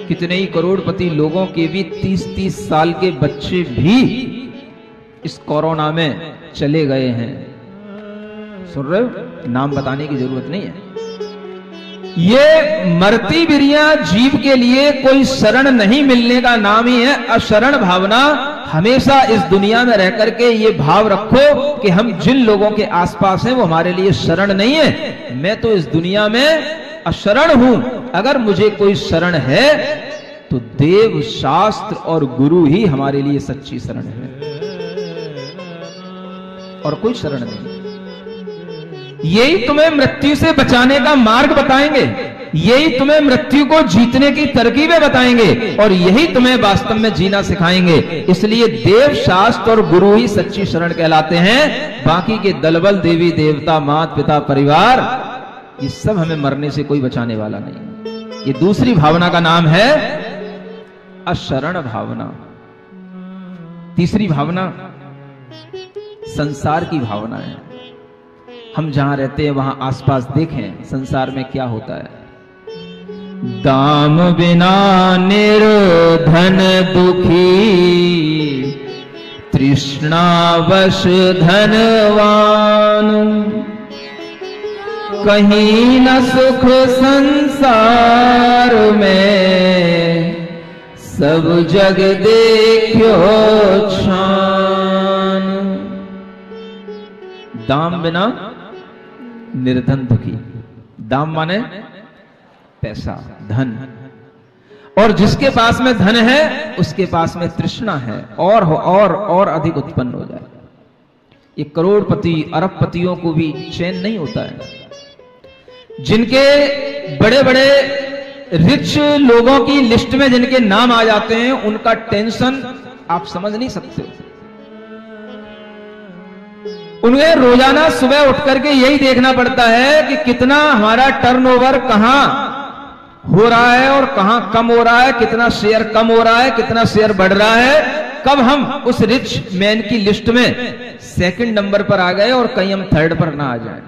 कितने ही करोड़पति लोगों के भी 30-30 साल के बच्चे भी इस कोरोना में चले गए हैं। सुन रहे हो? नाम बताने की जरूरत नहीं है। ये मरती बिरिया जीव के लिए कोई शरण नहीं मिलने का नाम ही है अशरण भावना। हमेशा इस दुनिया में रह करके ये भाव रखो कि हम जिन लोगों के आसपास हैं वो हमारे लिए शरण नहीं है, मैं तो इस दुनिया में अशरण हूं। अगर मुझे कोई शरण है तो देव, शास्त्र और गुरु ही हमारे लिए सच्ची शरण है, और कोई शरण नहीं। यही तुम्हें मृत्यु से बचाने का मार्ग बताएंगे, यही तुम्हें मृत्यु को जीतने की तरकीबें बताएंगे, और यही तुम्हें वास्तव में जीना सिखाएंगे। इसलिए देव, शास्त्र और गुरु ही सच्ची शरण कहलाते हैं। बाकी के दलबल, देवी देवता, माता पिता, परिवार, ये सब हमें मरने से कोई बचाने वाला नहीं। ये दूसरी भावना का नाम है अशरण भावना। तीसरी भावना संसार की भावना है। हम जहां रहते हैं वहां आसपास देखें संसार में क्या होता है। दाम बिना निर्धन दुखी, तृष्णावश धनवान, कहीं न सुख संसार में, सब जग देखो छान। दाम बिना निर्धन दुखी। दाम माने पैसा, धन, और जिसके पास में धन है उसके पास में तृष्णा है, और अधिक उत्पन्न हो जाए। ये करोड़पति अरबपतियों को भी चैन नहीं होता है। जिनके बड़े बड़े रिच लोगों की लिस्ट में जिनके नाम आ जाते हैं, उनका टेंशन आप समझ नहीं सकते। उन्हें रोजाना सुबह उठ करके यही देखना पड़ता है कि कितना हमारा टर्नओवर कहां हो रहा है और कहां कम हो रहा है, कितना शेयर कम हो रहा है, कितना शेयर बढ़ रहा है, कब हम उस रिच मैन की लिस्ट में सेकंड नंबर पर आ गए और कहीं हम थर्ड पर ना आ जाए।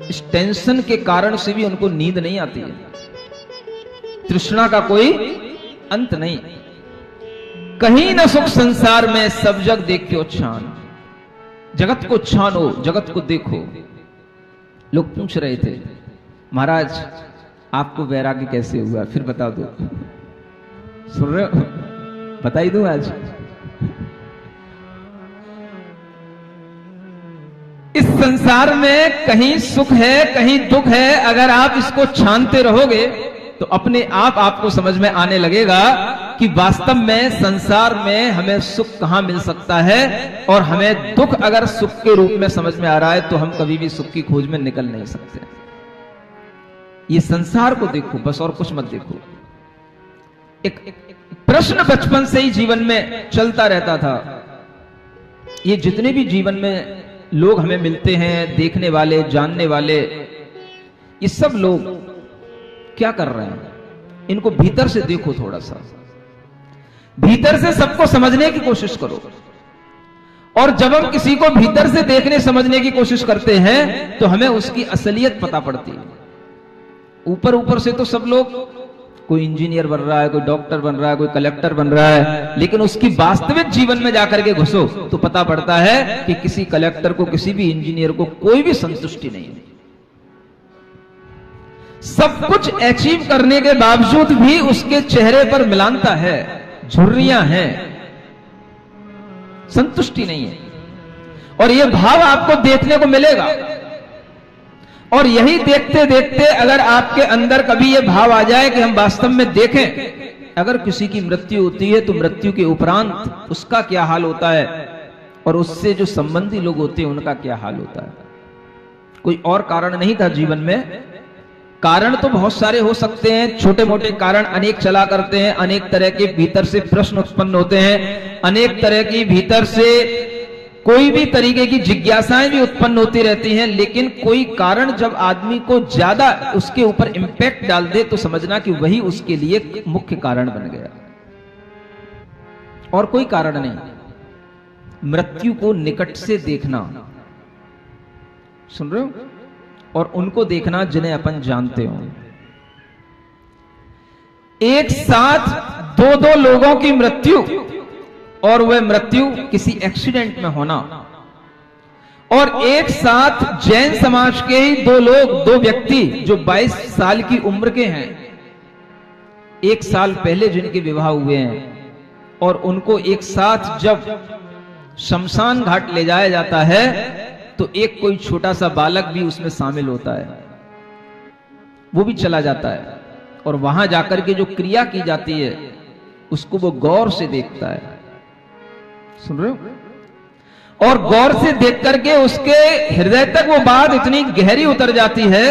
इस टेंशन के कारण से भी उनको नींद नहीं आती है, तृष्णा का कोई अंत नहीं। कहीं न सुख संसार में, सब जग देखो छान, जगत को छानो, जगत को देखो। लोग पूछ रहे थे, महाराज आपको वैराग्य कैसे हुआ, फिर बता दो। सुन रहे हो, बता ही दूं आज। इस संसार में कहीं सुख है, कहीं दुख है। अगर आप इसको छानते रहोगे तो अपने आप आपको समझ में आने लगेगा कि वास्तव में संसार में हमें सुख कहां मिल सकता है, और हमें दुख अगर सुख के रूप में समझ में आ रहा है तो हम कभी भी सुख की खोज में निकल नहीं सकते। ये संसार को देखो बस, और कुछ मत देखो। एक प्रश्न बचपन से ही जीवन में चलता रहता था। ये जितने भी जीवन में लोग हमें मिलते हैं, देखने वाले, जानने वाले, ये सब लोग क्या कर रहे हैं, इनको भीतर से देखो, थोड़ा सा भीतर से सबको समझने की कोशिश करो। और जब हम किसी को भीतर से देखने समझने की कोशिश करते हैं तो हमें उसकी असलियत पता पड़ती है। ऊपर ऊपर से तो सब लोग, कोई इंजीनियर बन रहा है, कोई डॉक्टर बन रहा है, कोई कलेक्टर बन रहा है, लेकिन उसकी वास्तविक जीवन में जाकर के घुसो तो पता पड़ता है कि किसी कलेक्टर को, किसी भी इंजीनियर को कोई भी संतुष्टि नहीं है। सब कुछ अचीव करने के बावजूद भी उसके चेहरे पर मिलानता है, झुर्रियां हैं, संतुष्टि नहीं है। और यह भाव आपको देखने को मिलेगा। और यही देखते देखते अगर आपके अंदर कभी यह भाव आ जाए कि हम वास्तव में देखें, अगर किसी की मृत्यु होती है तो मृत्यु के उपरांत उसका क्या हाल होता है, और उससे जो संबंधी लोग होते हैं उनका क्या हाल होता है। कोई और कारण नहीं था जीवन में। कारण तो बहुत सारे हो सकते हैं, छोटे मोटे कारण अनेक चला करते हैं, अनेक तरह के भीतर से प्रश्न उत्पन्न होते हैं, अनेक तरह की भीतर से कोई भी तरीके की जिज्ञासाएं भी उत्पन्न होती रहती हैं। लेकिन कोई कारण जब आदमी को ज्यादा उसके ऊपर इंपैक्ट डाल दे तो समझना कि वही उसके लिए मुख्य कारण बन गया, और कोई कारण नहीं। मृत्यु को निकट से देखना, सुन रहे हो, और उनको देखना जिन्हें अपन जानते हो। एक साथ दो दो लोगों की मृत्यु, और वह मृत्यु किसी एक्सीडेंट में होना, और एक साथ जैन समाज के ही दो लोग, दो व्यक्ति जो 22 साल की उम्र के हैं, एक साल पहले जिनके विवाह हुए हैं, और उनको एक साथ जब शमशान घाट ले जाया जाता है तो एक कोई छोटा सा बालक भी उसमें शामिल होता है, वो भी चला जाता है, और वहां जाकर के जो क्रिया की जाती है उसको वो गौर से देखता है। सुन रहे हो? और गौर से देख करके उसके हृदय तक वो बात इतनी गहरी उतर जाती है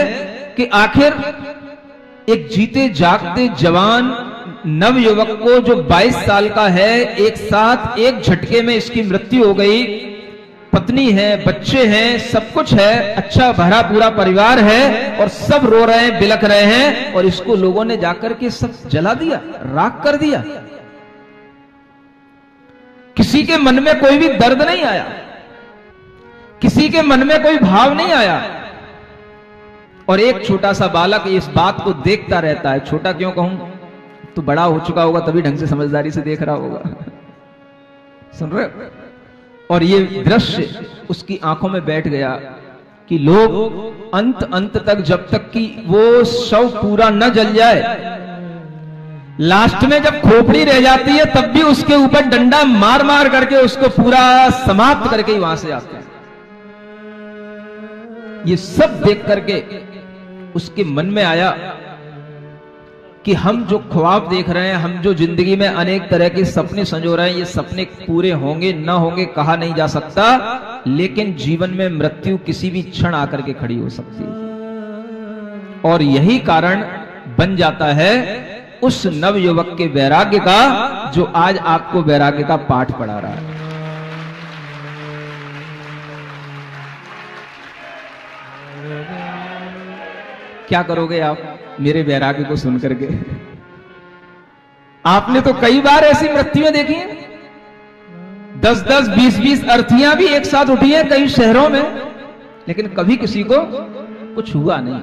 कि आखिर एक जीते जागते जवान नव युवक को जो 22 साल का है, एक साथ एक झटके में इसकी मृत्यु हो गई। पत्नी है, बच्चे हैं, सब कुछ है, अच्छा भरा पूरा परिवार है, और सब रो रहे हैं, बिलख रहे हैं, और इसको लोगों ने जाकर के सब जला दिया, राख कर दिया। किसी के मन में कोई भी दर्द नहीं आया, किसी के मन में कोई भाव नहीं आया, और एक छोटा सा बालक इस बात को देखता रहता है। छोटा क्यों कहूं, तो बड़ा हो चुका होगा तभी ढंग से समझदारी से देख रहा होगा। सुन रहे हो? और ये दृश्य उसकी आंखों में बैठ गया कि लोग अंत तक, जब तक कि वो शव पूरा न जल जाए, लास्ट में जब खोपड़ी रह जाती है तब भी उसके ऊपर डंडा मार मार करके उसको पूरा समाप्त करके ही वहां से आते हैं। ये सब देख करके उसके मन में आया कि हम जो ख्वाब देख रहे हैं, हम जो जिंदगी में अनेक तरह के सपने संजो रहे हैं, ये सपने पूरे होंगे ना होंगे कहा नहीं जा सकता, लेकिन जीवन में मृत्यु किसी भी क्षण आकर के खड़ी हो सकती है। और यही कारण बन जाता है उस नवयुवक के वैराग्य का जो आज आपको वैराग्य का पाठ पढ़ा रहा है। क्या करोगे आप मेरे वैराग्य को सुनकर के? आपने तो कई बार ऐसी मृत्युएं देखी हैं, 10-10, 20-20 अर्थियां भी एक साथ उठी हैं कई शहरों में, लेकिन कभी किसी को कुछ हुआ नहीं।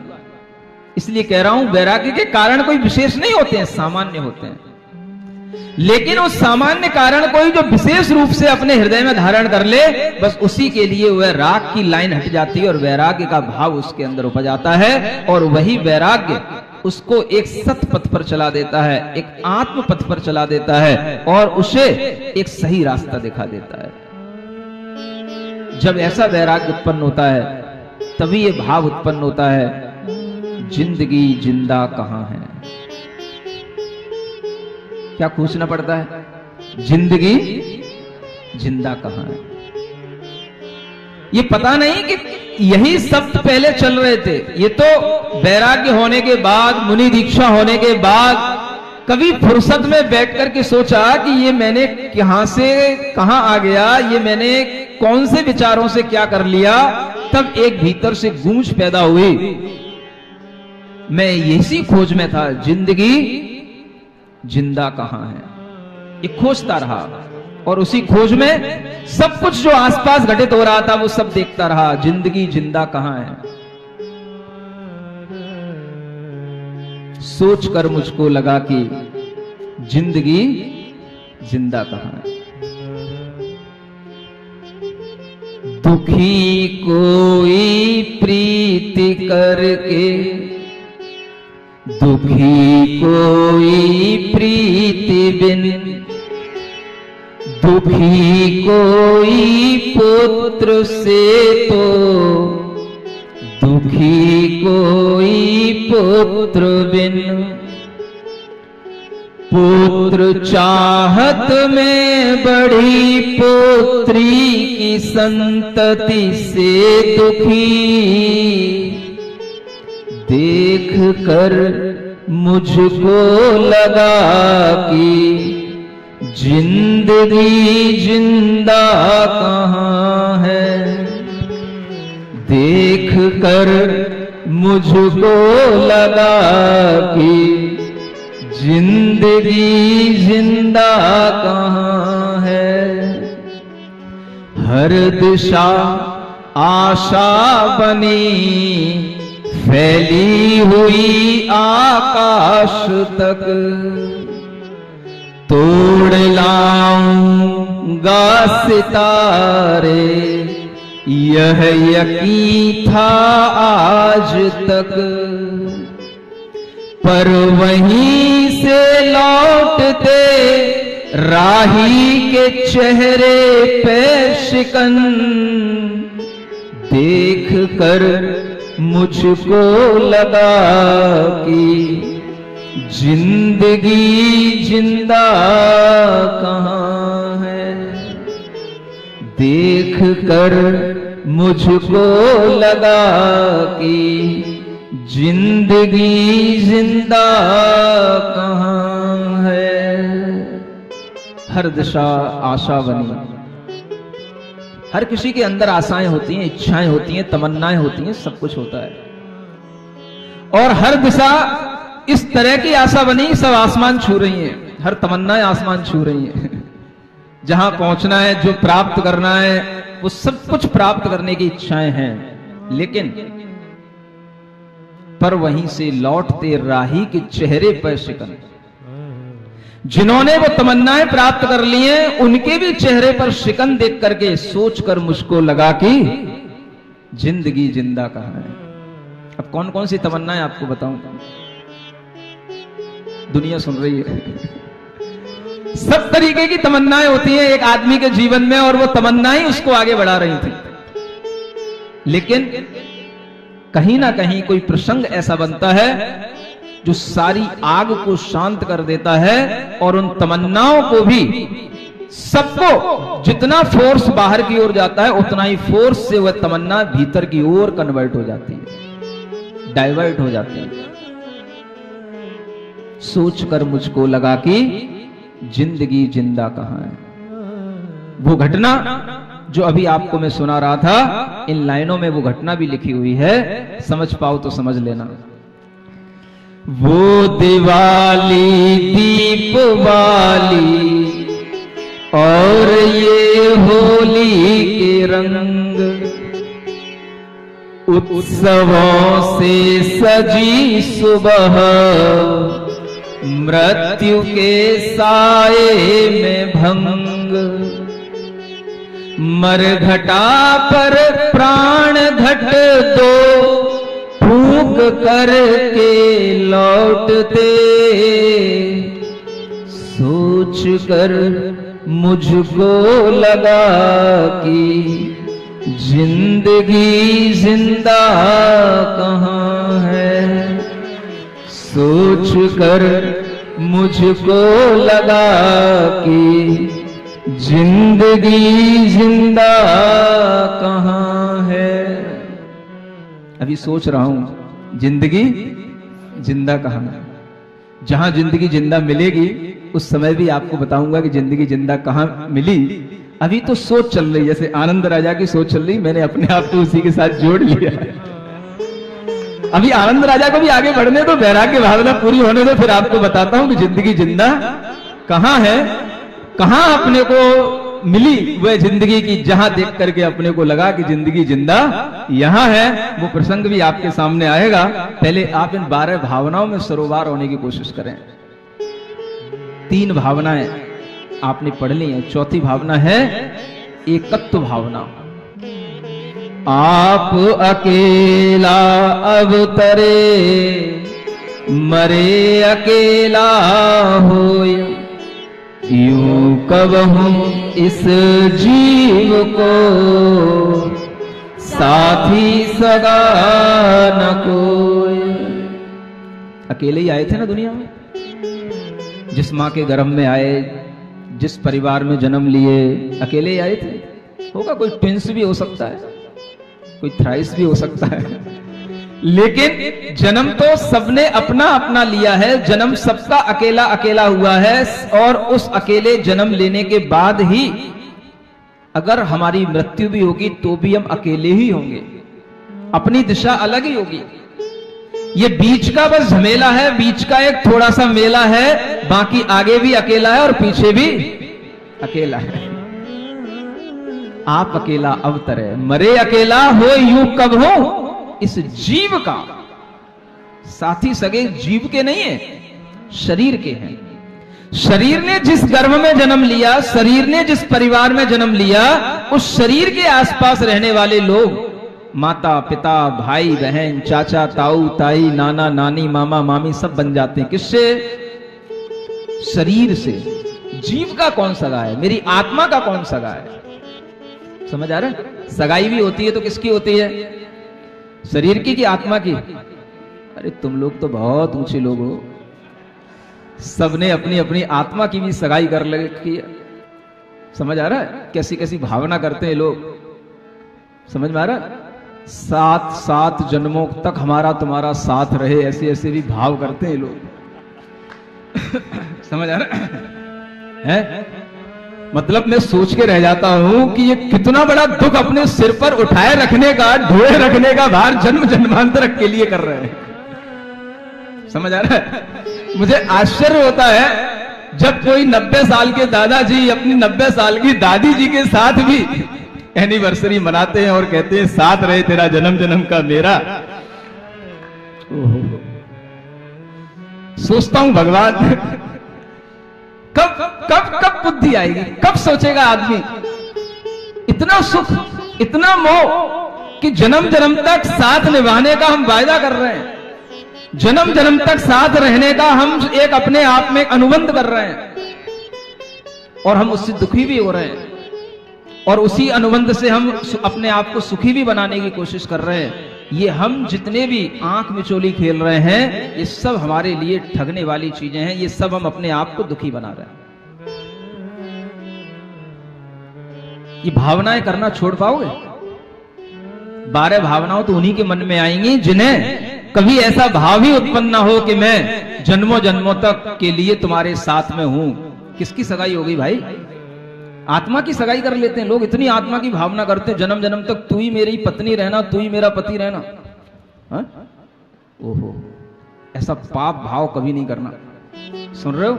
इसलिए कह रहा हूं वैराग्य के कारण कोई विशेष नहीं होते हैं, सामान्य होते हैं। लेकिन उस सामान्य कारण कोई जो विशेष रूप से अपने हृदय में धारण कर ले, बस उसी के लिए वह राग की लाइन हट जाती है और वैराग्य का भाव उसके अंदर उपज आता है, और वही वैराग्य उसको एक सत पथ पर चला देता है, एक आत्म पथ पर चला देता है और उसे एक सही रास्ता दिखा देता है। जब ऐसा वैराग्य उत्पन्न होता है तभी ये भाव उत्पन्न होता है, जिंदगी जिंदा कहां है। क्या पूछना पड़ता है? जिंदगी जिंदा कहां है। ये पता नहीं कि यही शब्द पहले चल रहे थे, ये तो वैराग्य होने के बाद, मुनि दीक्षा होने के बाद कभी फुर्सत में बैठ करके सोचा कि ये मैंने कहां से कहां आ गया, ये मैंने कौन से विचारों से क्या कर लिया, तब एक भीतर से गूंज पैदा हुई। मैं इसी खोज में था, जिंदगी जिंदा कहां है, ये खोजता रहा और उसी खोज में सब कुछ जो आसपास घटित हो रहा था वो सब देखता रहा, जिंदगी जिंदा कहां है। सोच कर मुझको लगा कि जिंदगी जिंदा कहां है। दुखी कोई प्रीति करके, दुखी कोई प्रीति बिन, दुखी कोई पुत्र से तो, दुखी कोई पुत्र बिन, पुत्र चाहत में बढ़ी पुत्री की संतति से दुखी, देख कर मुझको लगा कि जिंदगी जिंदा कहां है। देख कर मुझको लगा कि जिंदगी जिंदा कहां है। हर दिशा आशा बनी फैली हुई आकाश तक, तोड़ लाऊंगा सितारे यह यकीन था आज तक, पर वहीं से लौटते राही के चेहरे पे शिकन, देख कर मुझको लगा कि जिंदगी जिंदा कहां है। देख कर मुझको लगा कि जिंदगी जिंदा कहां है। हर दिशा आशा बनी। हर किसी के अंदर आशाएं होती हैं, इच्छाएं होती हैं, तमन्नाएं होती हैं, सब कुछ होता है। और हर दिशा इस तरह की आशा बनी, सब आसमान छू रही हैं, हर तमन्नाएं आसमान छू रही हैं। जहां पहुंचना है, जो प्राप्त करना है, वो सब कुछ प्राप्त करने की इच्छाएं हैं। लेकिन पर वहीं से लौटते राही के चेहरे पर शिकन। जिन्होंने वो तमन्नाएं प्राप्त कर ली हैं, उनके भी चेहरे पर शिकन देख करके सोच कर मुझको लगा कि जिंदगी जिंदा कहां है। अब कौन कौन सी तमन्नाएं आपको बताऊं, दुनिया सुन रही है। सब तरीके की तमन्नाएं होती हैं एक आदमी के जीवन में, और वो तमन्नाएं उसको आगे बढ़ा रही थी। लेकिन कहीं ना कहीं कोई प्रसंग ऐसा बनता है जो सारी आग को शांत कर देता है, और उन तमन्नाओं को भी, सबको जितना फोर्स बाहर की ओर जाता है उतना ही फोर्स से वह तमन्ना भीतर की ओर कन्वर्ट हो जाती है, डाइवर्ट हो जाती है। सोचकर मुझको लगा कि जिंदगी जिंदा कहां है। वो घटना जो अभी आपको मैं सुना रहा था, इन लाइनों में वो घटना भी लिखी हुई है, समझ पाओ तो समझ लेना। वो दिवाली दीप वाली और ये होली के रंग, उत्सवों से सजी सुबह मृत्यु के साए में भंग, मरघटा पर प्राण घट दो फूंक करके लौटते, सोच कर मुझको लगा कि जिंदगी जिंदा कहां है। सोच कर मुझको लगा कि जिंदगी जिंदा कहां है। अभी सोच रहा हूं जिंदगी जिंदा कहां है। जहां जिंदगी जिंदा मिलेगी उस समय भी आपको बताऊंगा कि जिंदगी जिंदा कहां मिली। अभी तो सोच चल रही, जैसे आनंद राजा की सोच चल रही, मैंने अपने आप को उसी के साथ जोड़ लिया। अभी आनंद राजा को भी आगे बढ़ने दो, वैराग्य भावना पूरी होने दो, फिर आपको बताता हूं कि जिंदगी जिंदा कहां है, कहां अपने को मिली वह जिंदगी की, जहां देख करके अपने को लगा कि जिंदगी जिंदा यहां है। वो प्रसंग भी आपके सामने आएगा। पहले आप इन 12 भावनाओं में सरोवर होने की कोशिश करें। 3 भावनाएं आपने पढ़ ली है। चौथी भावना है एकत्व भावना। आप अकेला अवतरे मरे अकेला होय, यूं कबहू इस जीव को साथी सगा न कोई। अकेले ही आए थे ना दुनिया में, जिस मां के गर्भ में आए, जिस परिवार में जन्म लिए, अकेले ही आए थे। होगा कोई ट्विंस भी हो सकता है, कोई थ्राइस भी हो सकता है, लेकिन जन्म तो सबने अपना अपना लिया है। जन्म सबका अकेला अकेला हुआ है। और उस अकेले जन्म लेने के बाद ही अगर हमारी मृत्यु भी होगी तो भी हम अकेले ही होंगे, अपनी दिशा अलग ही होगी। ये बीच का बस झमेला है, बीच का एक थोड़ा सा मेला है, बाकी आगे भी अकेला है और पीछे भी अकेला है। आप अकेला अवतरे मरे अकेला हो, यूं कब हो इस जीव का। साथी सगे जीव के नहीं है, शरीर के हैं। शरीर ने जिस गर्भ में जन्म लिया, शरीर ने जिस परिवार में जन्म लिया, उस शरीर के आसपास रहने वाले लोग, माता पिता भाई बहन चाचा ताऊ ताई नाना नानी मामा मामी सब बन जाते हैं। किससे? शरीर से। जीव का कौन सगा है? मेरी आत्मा का कौन सगा है? समझ आ रहा है? सगाई भी होती है तो किसकी होती है? शरीर की कि आत्मा की? अरे तुम लोग तो बहुत ऊंचे लोग हो, सबने अपनी अपनी आत्मा की भी सगाई कर रखी है। समझ आ रहा है? कैसी कैसी भावना करते हैं लोग, समझ में आ रहा है? 7 जन्मों तक हमारा तुम्हारा साथ रहे, ऐसे ऐसे भी भाव करते हैं लोग। समझ आ रहा है? मतलब मैं सोच के रह जाता हूं कि ये कितना बड़ा दुख अपने सिर पर उठाए रखने का, ढोए रखने का भार जन्म जन्मांतर के लिए कर रहे हैं। समझ आ रहा है? मुझे आश्चर्य होता है जब कोई 90 साल के दादाजी अपनी 90 साल की दादी जी के साथ भी एनिवर्सरी मनाते हैं और कहते हैं साथ रहे तेरा जन्म जन्म का मेरा। सोचता हूं भगवान कब कब कब बुद्धि आएगी, कब सोचेगा आदमी। इतना सुख, इतना मोह कि जन्म जन्म तक साथ निभाने का हम वायदा कर रहे हैं, जन्म जन्म तक साथ रहने का हम एक अपने आप में अनुबंध कर रहे हैं, और हम उससे दुखी भी हो रहे हैं, और उसी अनुबंध से हम अपने आप को सुखी भी बनाने की कोशिश कर रहे हैं। ये हम जितने भी आंख मिचोली खेल रहे हैं, ये सब हमारे लिए ठगने वाली चीजें हैं। ये सब हम अपने आप को दुखी बना रहे हैं। ये भावनाएं करना छोड़ पाओगे? 12 भावनाओं तो उन्हीं के मन में आएंगी जिन्हें कभी ऐसा भाव ही उत्पन्न ना हो कि मैं जन्मों जन्मों तक के लिए तुम्हारे साथ में हूं। किसकी सगाई हो गई भाई? आत्मा की सगाई कर लेते हैं लोग, इतनी आत्मा की भावना करते हैं, जन्म जन्म तक तू ही मेरी पत्नी रहना, तू ही मेरा पति रहना। हा? ओहो, ऐसा पाप भाव कभी नहीं करना। सुन रहे हो?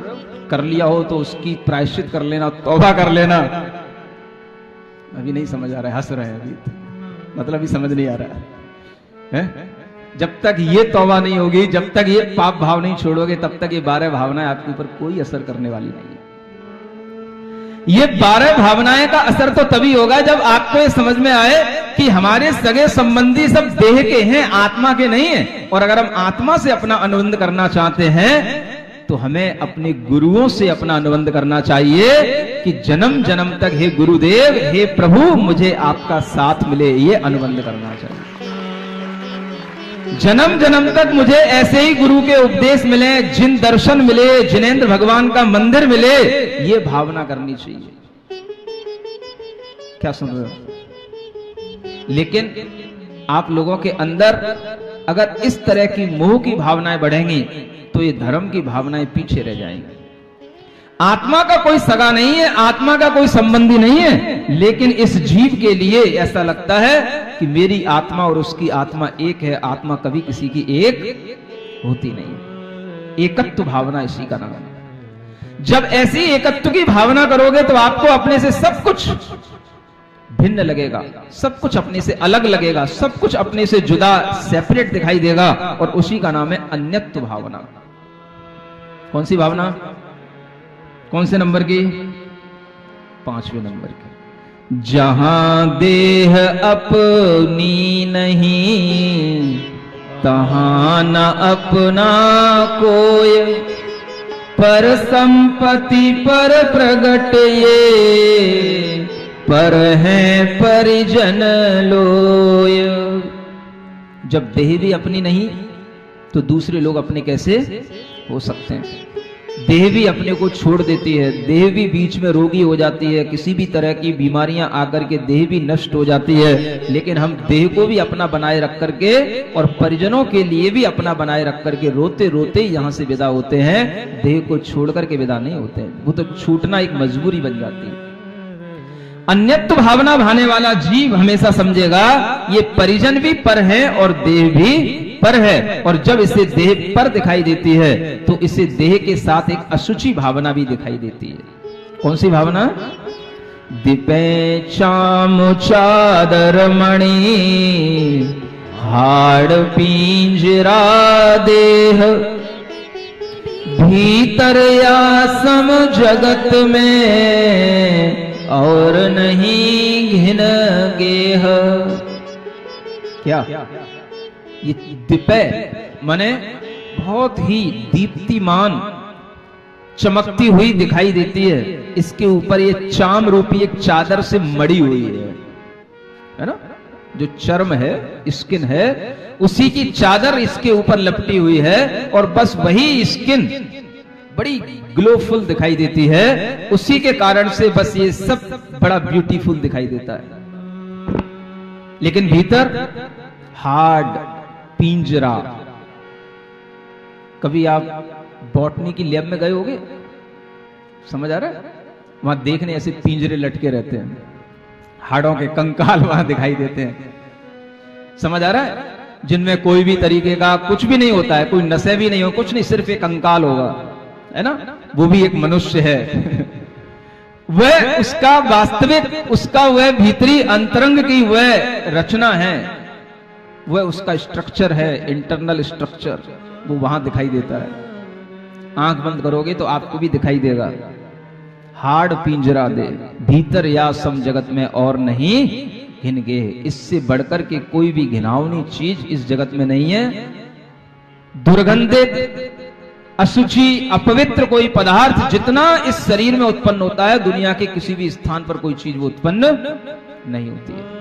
कर लिया हो तो उसकी प्रायश्चित कर लेना, तौबा कर लेना। अभी नहीं समझ आ रहा है, हंस रहे हैं अभी, मतलब ही समझ नहीं आ रहा है। जब तक ये तौबा नहीं होगी, जब तक ये पाप भाव नहीं छोड़ोगे, तब तक ये 12 भावनाएं आपके ऊपर कोई असर करने वाली नहीं है। ये 12 भावनाएं का असर तो तभी होगा जब आपको ये समझ में आए कि हमारे सगे संबंधी सब देह के हैं, आत्मा के नहीं है। और अगर हम आत्मा से अपना अनुबंध करना चाहते हैं तो हमें अपने गुरुओं से अपना अनुबंध करना चाहिए कि जन्म जन्म तक हे गुरुदेव, हे प्रभु, मुझे आपका साथ मिले, ये अनुबंध करना चाहिए। जन्म जन्म तक मुझे ऐसे ही गुरु के उपदेश मिले, जिन दर्शन मिले, जिनेंद्र भगवान का मंदिर मिले, ये भावना करनी चाहिए। क्या सुन रहे हो? लेकिन आप लोगों के अंदर अगर इस तरह की मोह की भावनाएं बढ़ेंगी तो ये धर्म की भावनाएं पीछे रह जाएंगी। आत्मा का कोई सगा नहीं है, आत्मा का कोई संबंधी नहीं है, लेकिन इस जीव के लिए ऐसा लगता है कि मेरी आत्मा और उसकी आत्मा एक है। आत्मा कभी किसी की एक होती नहीं। एकत्व भावना इसी का नाम है। जब ऐसी एकत्व की भावना करोगे तो आपको अपने से सब कुछ भिन्न लगेगा, सब कुछ अपने से अलग लगेगा, सब कुछ अपने से जुदा, सेपरेट दिखाई देगा, और उसी का नाम है अन्यत्व भावना। कौन सी भावना? कौन से नंबर की? 5वें नंबर की। जहां देह अपनी नहीं, तहां न अपना कोय, पर संपत्ति पर प्रगट ये, पर है परिजन लोय। जब देह भी अपनी नहीं तो दूसरे लोग अपने कैसे हो सकते हैं? देह भी अपने को छोड़ देती है, देह भी बीच में रोगी हो जाती है, किसी भी तरह की बीमारियां आकर के देह भी नष्ट हो जाती है, लेकिन हम देह को भी अपना बनाए रख करके और परिजनों के लिए भी अपना बनाए रख करके रोते रोते यहां से विदा होते हैं। देह को छोड़ करके विदा नहीं होते हैं, वो तो छूटना एक मजबूरी बन जाती है। अन्यत्व भावना भाने वाला जीव हमेशा समझेगा ये परिजन भी पर है और देह भी पर है, और जब इसे देह पर दिखाई देती है तो इसे देह के साथ एक अशुचि भावना भी दिखाई देती है। कौन सी भावना? दीपे चाम चादर मणि, हाड़ पिंजरा देह, भीतर या सम जगत में और नहीं घिन गेह। क्या? ये दिपे माने बहुत ही दीप्तिमान, चमकती हुई दिखाई देती है। इसके ऊपर ये चाम रूपी एक चादर से मड़ी हुई है ना? जो चर्म है, स्किन है, उसी की चादर इसके ऊपर लपटी हुई है, और बस वही स्किन बड़ी ग्लोफुल दिखाई देती है। उसी के कारण से बस ये सब बड़ा ब्यूटीफुल दिखाई देता है। लेकिन भीतर हार्ड पिंजरा। कभी आप बॉटनी की लैब में गए होंगे, समझ आ रहा है? वहां देखने ऐसे पिंजरे लटके रहते हैं, हाड़ों के कंकाल वहां दिखाई देते हैं, समझ आ रहा है? जिनमें कोई भी तरीके का कुछ भी नहीं होता है, कोई नसें भी नहीं हो, कुछ नहीं, सिर्फ एक कंकाल होगा, है ना? वो भी एक मनुष्य है। वह उसका वास्तविक, उसका वह भीतरी अंतरंग की वह रचना है, वह उसका स्ट्रक्चर है, इंटरनल स्ट्रक्चर, वो वहां दिखाई देता है। आंख बंद करोगे तो आपको भी दिखाई देगा। हाड़ पिंजरा दे, भीतर या सम जगत में और नहीं घिन गे। इससे बढ़कर के कोई भी घिनौनी चीज इस जगत में नहीं है। दुर्गंधित, अशुचि, अपवित्र कोई पदार्थ जितना इस शरीर में उत्पन्न होता है, दुनिया के किसी भी स्थान पर कोई चीज वो उत्पन्न नहीं होती है।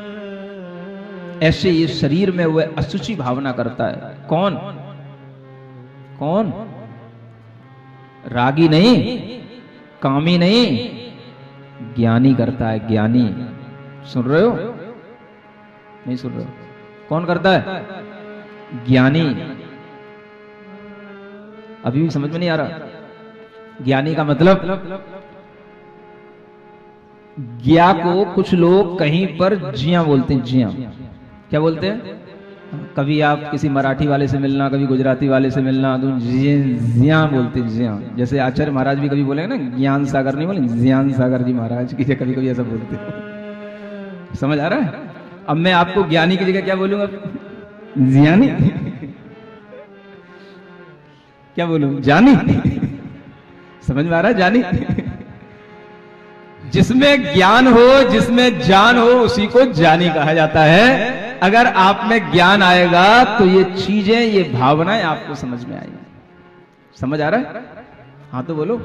ऐसे ये शरीर में वह अशुचि भावना करता है। कौन? कौन? रागी नहीं, कामी नहीं, ज्ञानी करता है। ज्ञानी, सुन रहे हो? नहीं सुन रहे हो? कौन करता है? ज्ञानी। अभी भी समझ में नहीं आ रहा? ज्ञानी का मतलब, ज्ञा को कुछ लोग कहीं पर जिया बोलते हैं। जिया क्या बोलते हैं? कभी आप किसी मराठी वाले से मिलना, कभी गुजराती वाले से मिलना, तो जिया बोलते हैं। जिया, जैसे आचार्य महाराज भी कभी बोलेंगे ना, ज्ञान सागर नहीं बोले, ज्ञान सागर जी महाराज की कभी कभी ऐसा बोलते हैं। समझ आ रहा है? अब मैं आपको ज्ञानी की जगह क्या बोलूंगा? ज्ञानी क्या बोलूं? जानी। समझ में आ रहा है? जानी। जिसमें ज्ञान हो, जिसमें जान हो, उसी को जानी कहा जाता है। अगर आप में ज्ञान आएगा तो ये चीजें, ये भावनाएं आपको समझ में आएंगी। समझ आ रहा है? हाँ तो बोलो।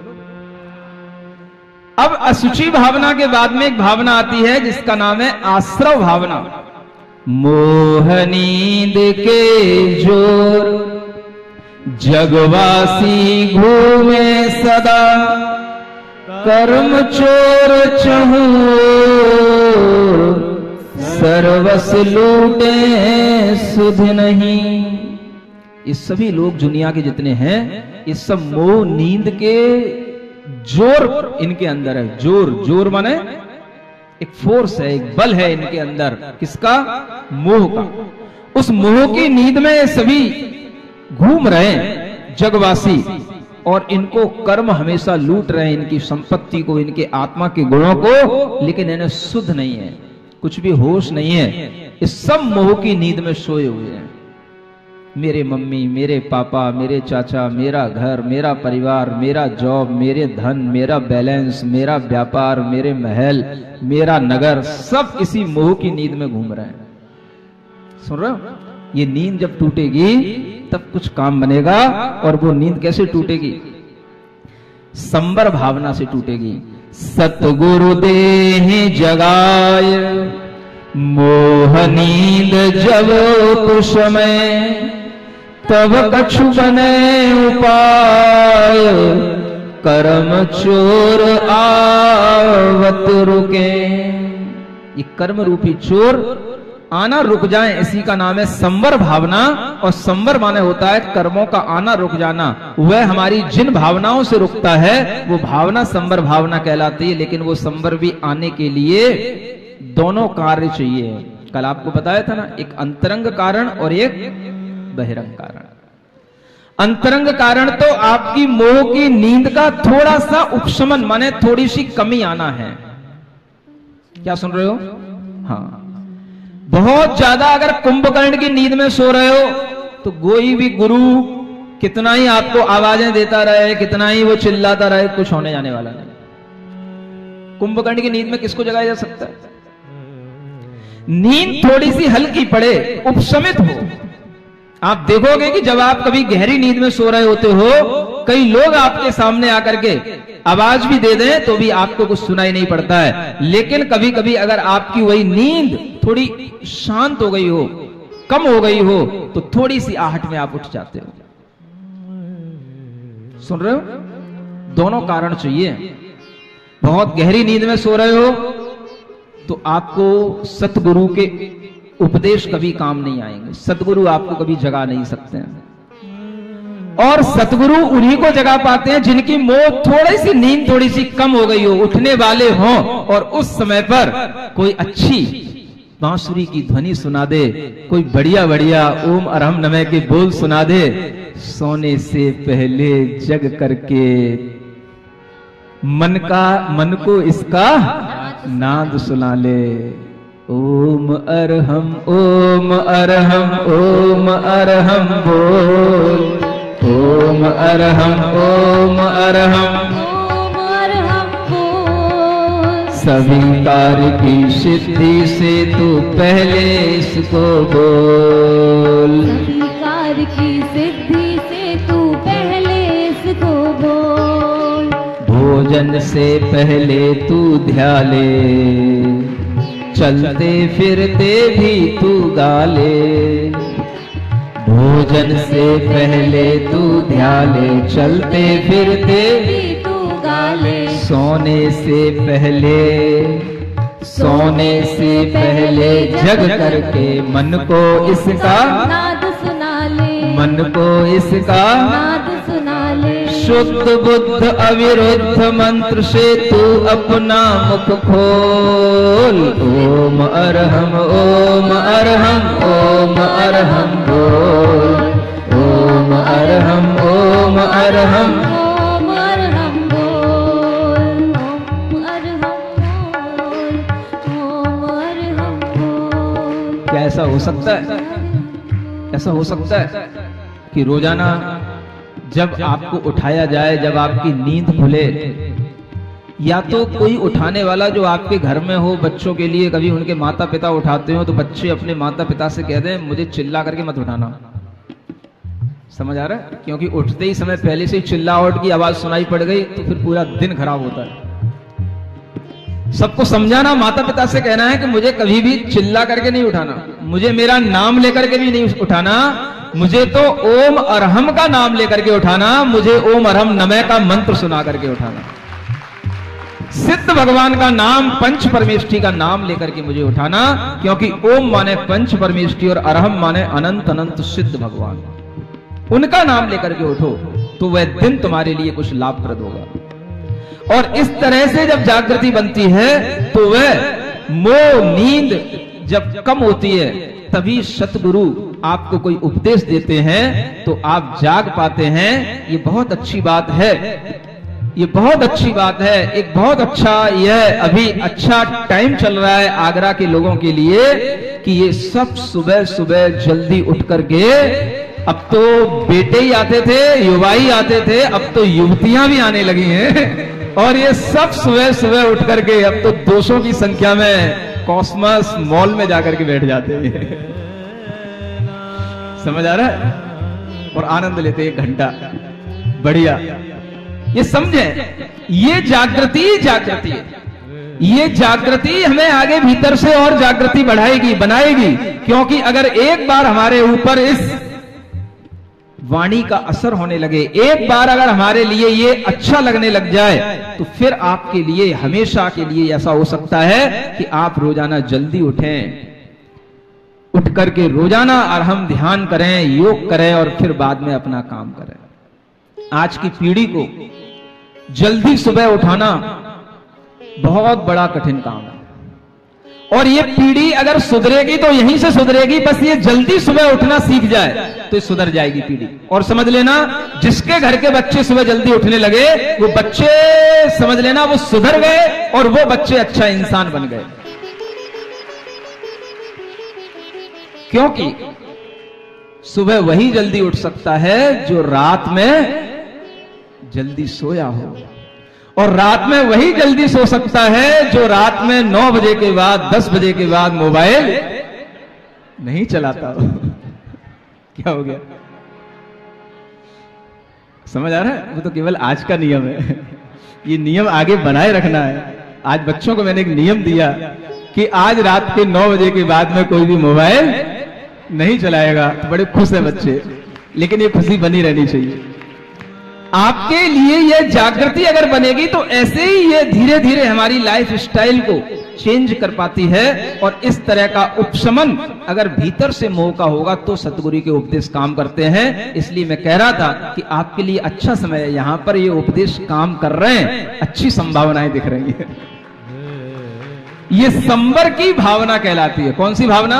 अब असुचि भावना के बाद में एक भावना आती है जिसका नाम है आश्रव भावना। मोह नींद के जोर जगवासी घूमे सदा, कर्म चोर चहूं सर्वस लूटे सुध नहीं। ये सभी लोग दुनिया के जितने हैं, ये सब मोह नींद के जोर इनके अंदर है। जोर, जोर माने एक फोर्स है, एक बल है इनके अंदर। किसका? मोह का। उस मोह की नींद में ये सभी घूम रहे हैं जगवासी, और इनको कर्म हमेशा लूट रहे हैं, इनकी संपत्ति को, इनके आत्मा के गुणों को, लेकिन इन्हें शुद्ध नहीं है, कुछ भी होश नहीं है। इस सब मोह की नींद में सोए हुए हैं। मेरे मम्मी, मेरे पापा, मेरे चाचा, मेरा घर, मेरा परिवार, मेरा जॉब, मेरे धन, मेरा बैलेंस, मेरा व्यापार, मेरे महल, मेरा नगर, सब इसी मोह की नींद में घूम रहे हैं। सुन रहे हो? ये नींद जब टूटेगी तब कुछ काम बनेगा। और वो नींद कैसे टूटेगी? संबर भावना से टूटेगी। सतगुरु देह जगाय मोह नींद जब कुसमय, तब कछु बने उपाय कर्म चोर आवत रुके। ये कर्म रूपी चोर आना रुक जाए, इसी का नाम है संवर भावना। और संवर माने होता है कर्मों का आना रुक जाना। वह हमारी जिन भावनाओं से रुकता है वो भावना संवर भावना कहलाती है। लेकिन वो संवर भी आने के लिए दोनों कार्य चाहिए। कल आपको बताया था ना, एक अंतरंग कारण और एक बहिरंग कारण। अंतरंग कारण तो आपकी मोह की नींद का थोड़ा सा उपशमन, माने थोड़ी सी कमी आना है। क्या सुन रहे हो? हाँ, बहुत ज्यादा अगर कुंभकर्ण की नींद में सो रहे हो तो कोई भी गुरु कितना ही आपको आवाजें देता रहे, कितना ही वो चिल्लाता रहे, कुछ होने जाने वाला नहीं। कुंभकर्ण की नींद में किसको जगाया जा सकता है? नींद थोड़ी सी हल्की पड़े, उपशमित हो। आप देखोगे कि जब आप कभी गहरी नींद में सो रहे होते हो, कई लोग आपके सामने आकर के आवाज भी दे दें तो भी आपको कुछ सुनाई नहीं पड़ता है। लेकिन कभी कभी अगर आपकी वही नींद थोड़ी शांत हो गई हो, कम हो गई हो, तो थोड़ी सी आहट में आप उठ जाते हो। सुन रहे हो? दोनों कारण चाहिए। बहुत गहरी नींद में सो रहे हो तो आपको सतगुरु के उपदेश कभी काम नहीं आएंगे। सतगुरु आपको कभी जगा नहीं सकते हैं। और सतगुरु उन्हीं को जगा पाते हैं जिनकी मोह थोड़ी सी नींद थोड़ी सी कम हो गई हो, उठने वाले हों, और उस समय पर कोई अच्छी बांसुरी की ध्वनि सुना दे, कोई बढ़िया बढ़िया ओम अरहम नमः के बोल सुना दे, सोने से पहले जग करके मन को इसका नाद सुना ले। ओम अरहम ओम अरहम ओम अरहम बोल, ओम अरहम ओम अरहम ओम अरहम बोल। सभी कार्य की सिद्धि से तू पहले इसको बोल, सभी कार्य की सिद्धि से तू पहले इसको बोल। भोजन से पहले तू ध्याले, चलते फिरते भी तू गाले। भोजन से पहले तू ध्याले, चलते फिरते भी तू गाले। सोने से पहले जग करके मन को इसका नाद सुना ले, मन को इसका नाद सुना शुद्ध बुद्ध अविरुद्ध मंत्र से तू अपना मुख खोल। ओम अरहम ओम अरहम ओम अरहम बोल। ओम अरहम ओम अरहम ओम अरहम बोल। ओम अरहम बोल। ओम अरहम बोल। क्या ऐसा हो सकता है? ऐसा हो सकता है कि रोजाना जब आपको उठाया जाए, जब आपकी नींद खुले, या तो कोई उठाने वाला जो आपके घर में हो, बच्चों के लिए कभी उनके माता पिता उठाते हो तो बच्चे अपने माता पिता से कह दें मुझे चिल्ला करके मत उठाना। समझ आ रहा है? क्योंकि उठते ही समय पहले से ही चिल्लाहट की आवाज सुनाई पड़ गई तो फिर पूरा दिन खराब होता है। सबको समझाना, माता पिता से कहना है कि मुझे कभी भी चिल्ला करके नहीं उठाना, मुझे मेरा नाम लेकर के भी नहीं उठाना, मुझे तो ओम अरहम का नाम लेकर के उठाना, मुझे ओम अरहम नमः का मंत्र सुना करके उठाना, सिद्ध भगवान का नाम, पंच परमेष्ठी का नाम लेकर के मुझे उठाना। क्योंकि ओम माने पंच परमेष्ठी और अरहम माने अनंत अनंत सिद्ध भगवान, उनका नाम लेकर के उठो तो वह दिन तुम्हारे लिए कुछ लाभप्रद होगा। और इस तरह से जब जागृति बनती है तो वह मोह नींद जब कम होती है तभी सतगुरु आपको कोई उपदेश देते हैं तो आप जाग पाते हैं। ये बहुत अच्छी बात है, ये बहुत अच्छी बात है। एक बहुत अच्छा, यह अभी अच्छा टाइम चल रहा है आगरा के लोगों के लिए कि ये सब सुबह सुबह जल्दी उठ करके, अब तो बेटे ही आते थे, युवा ही आते थे, अब तो युवतियां भी आने लगी हैं और ये सब सुबह सुबह उठ करके अब तो 200 की संख्या में कॉस्मस मॉल में जाकर के बैठ जाते हैं। समझ आ रहा है? और आनंद लेते हैं 1 घंटा। बढ़िया, ये समझे, ये जागृति जागृति है। ये जागृति हमें आगे भीतर से और जागृति बढ़ाएगी, बनाएगी। क्योंकि अगर एक बार हमारे ऊपर इस वाणी का असर होने लगे, एक बार अगर हमारे लिए ये अच्छा लगने लग जाए तो फिर आपके लिए हमेशा के लिए ऐसा हो सकता है कि आप रोजाना जल्दी उठें, उठ करके रोजाना अरहम ध्यान करें, योग करें और फिर बाद में अपना काम करें। आज की पीढ़ी को जल्दी सुबह उठाना बहुत बड़ा कठिन काम है और ये पीढ़ी अगर सुधरेगी तो यहीं से सुधरेगी। बस ये जल्दी सुबह उठना सीख जाए तो सुधर जाएगी पीढ़ी। और समझ लेना, जिसके घर के बच्चे सुबह जल्दी उठने लगे वो बच्चे, समझ लेना, वो सुधर गए और वो बच्चे अच्छा इंसान बन गए। क्योंकि सुबह वही जल्दी उठ सकता है जो रात में जल्दी सोया हो, और रात में वही जल्दी सो सकता है जो रात में 9 बजे के बाद, 10 बजे के बाद मोबाइल नहीं चलाता हो। क्या हो गया? समझ आ रहा है? वो तो केवल आज का नियम है, ये नियम आगे बनाए रखना है। आज बच्चों को मैंने एक नियम दिया कि आज रात के 9 बजे के बाद में कोई भी मोबाइल नहीं चलाएगा। तो बड़े खुश है बच्चे, लेकिन ये खुशी बनी रहनी चाहिए। आपके लिए यह जागृति अगर बनेगी तो ऐसे ही ये धीरे धीरे हमारी लाइफ स्टाइल को चेंज कर पाती है। और इस तरह का उपशमन अगर भीतर से मोह का होगा तो सतगुरु के उपदेश काम करते हैं। इसलिए मैं कह रहा था कि आपके लिए अच्छा समय है, यहां पर ये उपदेश काम कर रहे हैं, अच्छी संभावनाएं दिख रही है। ये संबर की भावना कहलाती है। कौन सी भावना?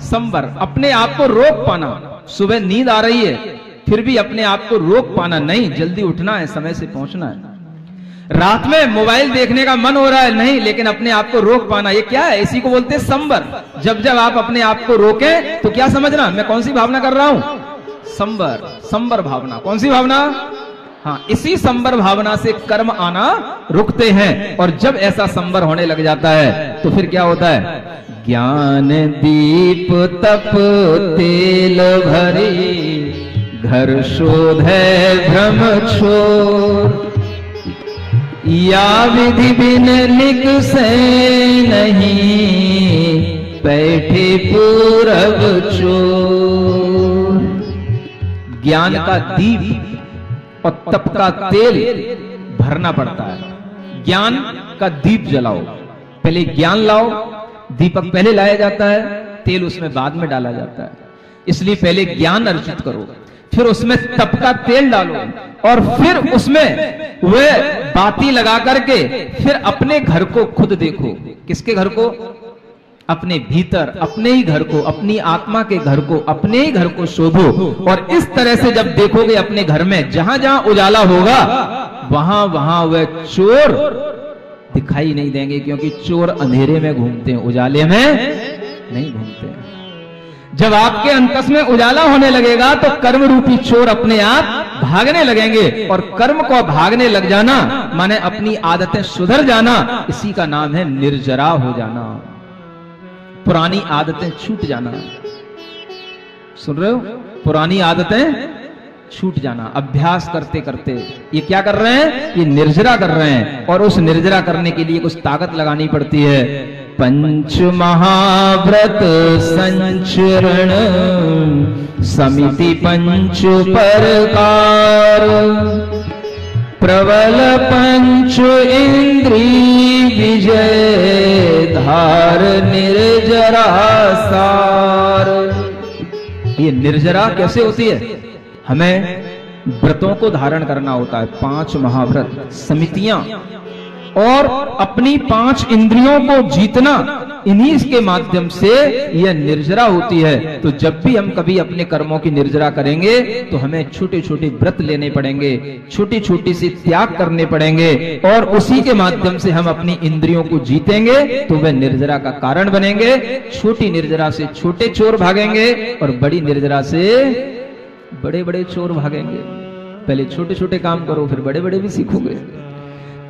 संबर, अपने आप को रोक पाना। सुबह नींद आ रही है फिर भी अपने आप को रोक पाना, नहीं, जल्दी उठना है, समय से पहुंचना है। रात में मोबाइल देखने का मन हो रहा है, नहीं, लेकिन अपने आप को रोक पाना, ये क्या है? इसी को बोलते हैं संबर। जब जब आप अपने आप को रोकें तो क्या समझना, मैं कौन सी भावना कर रहा हूं? संबर, संबर भावना। कौन सी भावना? हाँ, इसी संबर भावना से कर्म आना रुकते हैं। और जब ऐसा संबर होने लग जाता है तो फिर क्या होता है? ज्ञान दीप तप तेल भरी, घर शोध है भ्रम छोर, या विधि बिन लिख से नहीं, बैठे पूरब चोर। ज्ञान का दीप और तप का तेल भरना पड़ता है। ज्ञान का दीप जलाओ, पहले ज्ञान लाओ, दीपक पहले लाया जाता है, तेल उसमें बाद में डाला जाता है। इसलिए पहले ज्ञान अर्जित करो, फिर उसमें तप का तेल डालो और फिर उसमें वह बाती लगा करके फिर अपने घर को खुद देखो। किसके घर को? अपने भीतर, अपने ही घर को, अपनी आत्मा के घर को, अपने ही घर को शोधो। और इस तरह से जब देखोगे अपने घर में, जहां जहां उजाला होगा वहां वहां वह चोर दिखाई नहीं देंगे, क्योंकि चोर अंधेरे में घूमते हैं, उजाले में नहीं घूमते हैं। जब आपके अंतस में उजाला होने लगेगा तो कर्म रूपी चोर अपने आप भागने लगेंगे। और कर्म को भागने लग जाना माने अपनी आदतें सुधर जाना, इसी का नाम है निर्जरा हो जाना, पुरानी आदतें छूट जाना। सुन रहे हो? पुरानी आदतें छूट जाना। अभ्यास करते करते ये क्या कर रहे हैं? ये निर्जरा कर रहे हैं। और उस निर्जरा करने के लिए कुछ ताकत लगानी पड़ती है। पंच महाव्रत संचरण समिति पंच प्रकार, प्रबल पंच इंद्री विजय धार निर्जरा सार। ये निर्जरा कैसे होती है? हमें व्रतों को धारण करना होता है, 5 महाव्रत, समितियां, और अपनी 5 इंद्रियों को जीतना, इन्हीं के माध्यम से यह निर्जरा होती है। तो जब भी हम कभी अपने कर्मों की निर्जरा करेंगे तो हमें छोटे छोटे व्रत लेने पड़ेंगे, छोटी छोटी सी त्याग करने पड़ेंगे, और उसी के माध्यम से हम अपनी इंद्रियों को जीतेंगे तो वह निर्जरा का कारण बनेंगे। छोटी निर्जरा से छोटे चोर भागेंगे और बड़ी निर्जरा से बड़े बड़े चोर भागेंगे। पहले छोटे छोटे काम करो, फिर बड़े बड़े भी सीखोगे।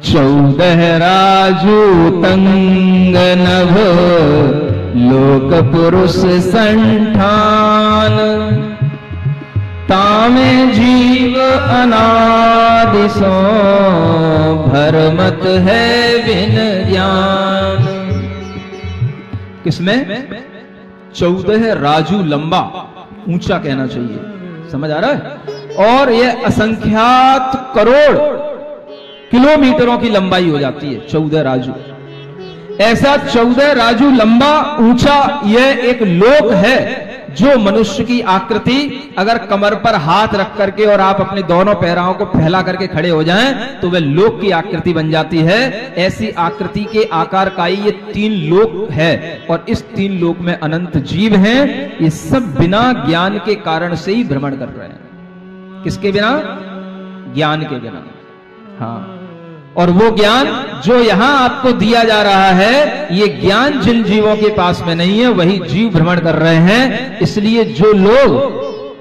14 राजू तंग नभ लोक पुरुष संठान, तामे जीव अनादि सो भरमत है बिन ज्ञान। किसमें? 14 राजू, लंबा, ऊंचा कहना चाहिए, समझ आ रहा है? और यह असंख्यात करोड़ किलोमीटरों की लंबाई हो जाती है 14 राजू। ऐसा 14 राजू लंबा ऊंचा यह एक लोक है, जो मनुष्य की आकृति, अगर कमर पर हाथ रख करके और आप अपने दोनों पैरों को फैला करके खड़े हो जाएं तो वह लोक की आकृति बन जाती है। ऐसी आकृति के आकार का ही ये 3 लोक है, और इस 3 लोक में अनंत जीव हैं। ये सब बिना ज्ञान के कारण से ही भ्रमण कर रहे हैं। किसके बिना? ज्ञान के बिना। हाँ, और वो ज्ञान जो यहां आपको दिया जा रहा है, ये ज्ञान जिन जीवों के पास में नहीं है वही जीव भ्रमण कर रहे हैं। इसलिए जो लोग,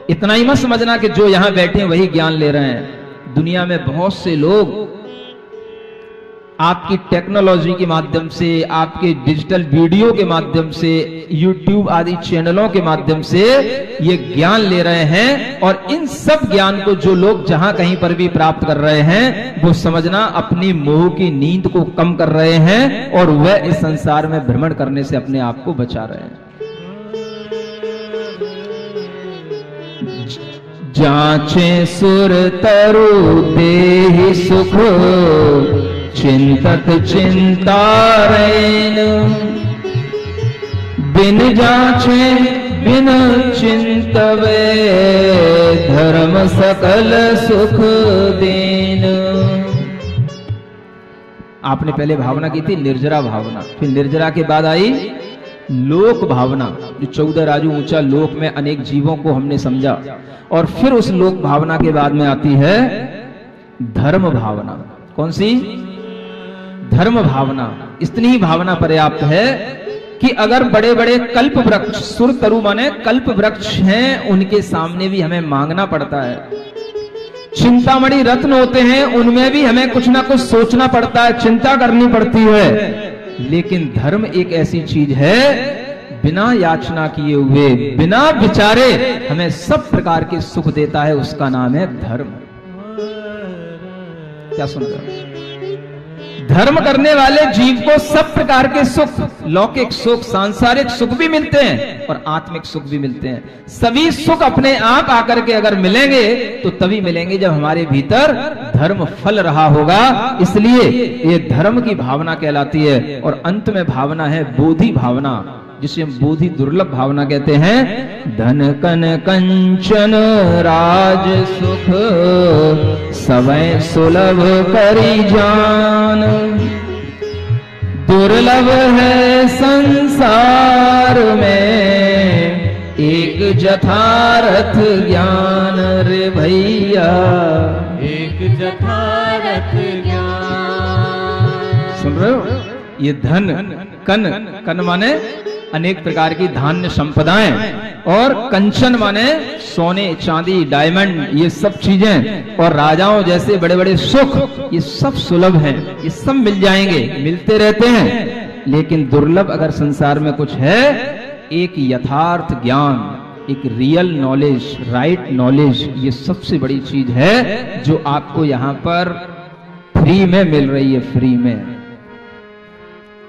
इतना ही मत समझना कि जो यहां बैठे हैं वही ज्ञान ले रहे हैं। दुनिया में बहुत से लोग आपकी टेक्नोलॉजी के माध्यम से, आपके डिजिटल वीडियो के माध्यम से, यूट्यूब आदि चैनलों के माध्यम से ये ज्ञान ले रहे हैं। और इन सब ज्ञान को जो लोग जहां कहीं पर भी प्राप्त कर रहे हैं, वो समझना अपनी मोह की नींद को कम कर रहे हैं, और वह इस संसार में भ्रमण करने से अपने आप को बचा रहे हैं। जांचे सुर तरु देहि सुख, चिंतत चिंतारैन, बिन जांचे बिन चिंतवे, धर्म सकल सुख देन। आपने पहले भावना की थी निर्जरा भावना, फिर निर्जरा के बाद आई लोक भावना, जो 14 राजू ऊंचा लोक में अनेक जीवों को हमने समझा। और फिर उस लोक भावना के बाद में आती है धर्म भावना। कौन सी? धर्म भावना। इतनी ही भावना पर्याप्त है कि अगर बड़े बड़े कल्प वृक्ष, सुर तरु माने कल्प वृक्ष हैं, उनके सामने भी हमें मांगना पड़ता है। चिंतामणि रत्न होते हैं, उनमें भी हमें कुछ ना कुछ सोचना पड़ता है, चिंता करनी पड़ती है। लेकिन धर्म एक ऐसी चीज है, बिना याचना किए हुए, बिना विचारे हमें सब प्रकार के सुख देता है, उसका नाम है धर्म। क्या सुन रहे हो? धर्म करने वाले जीव को सब प्रकार के सुख, लौकिक सुख, सांसारिक सुख भी मिलते हैं और आत्मिक सुख भी मिलते हैं। सभी सुख अपने आप आकर के अगर मिलेंगे तो तभी मिलेंगे जब हमारे भीतर धर्म फल रहा होगा। इसलिए ये धर्म की भावना कहलाती है। और अंत में भावना है बोधि भावना। जिसे हम बोधि दुर्लभ भावना कहते हैं। धन कन कंचन राज सुख सवै सुलभ करी जान, दुर्लभ है संसार में एक जथारथ ज्ञान रे भैया, एक जथारथ ज्ञान। सुन रहे हो? ये धन कन, कन माने अनेक प्रकार की धान्य संपदाएं, और कंचन माने सोने चांदी डायमंड, ये सब चीजें, और राजाओं जैसे बड़े बड़े सुख, ये सब सुलभ हैं, ये सब मिल जाएंगे, मिलते रहते हैं। लेकिन दुर्लभ अगर संसार में कुछ है, एक यथार्थ ज्ञान, एक रियल नॉलेज, राइट नॉलेज, ये सबसे बड़ी चीज है जो आपको यहां पर फ्री में मिल रही है, फ्री में।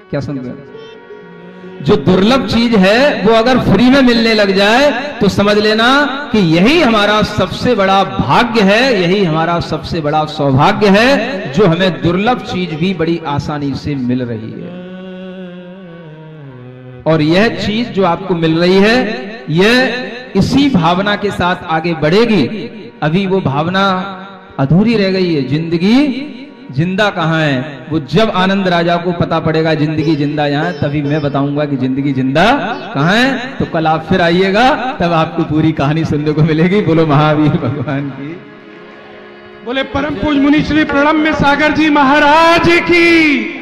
क्या समझ गए? जो दुर्लभ चीज है वो अगर फ्री में मिलने लग जाए तो समझ लेना कि यही हमारा सबसे बड़ा भाग्य है, यही हमारा सबसे बड़ा सौभाग्य है, जो हमें दुर्लभ चीज भी बड़ी आसानी से मिल रही है। और यह चीज जो आपको मिल रही है, यह इसी भावना के साथ आगे बढ़ेगी। अभी वो भावना अधूरी रह गई है। जिंदगी जिंदा कहाँ है? वो जब आनंद राजा को पता पड़ेगा जिंदगी जिंदा यहाँ है, तभी मैं बताऊंगा कि जिंदगी जिंदा कहाँ है। तो कल आप फिर आइएगा, तब आपको पूरी कहानी सुनने को मिलेगी। बोलो महावीर भगवान की। बोले परम पूज मुनि श्री प्रणम्य सागर जी महाराज की।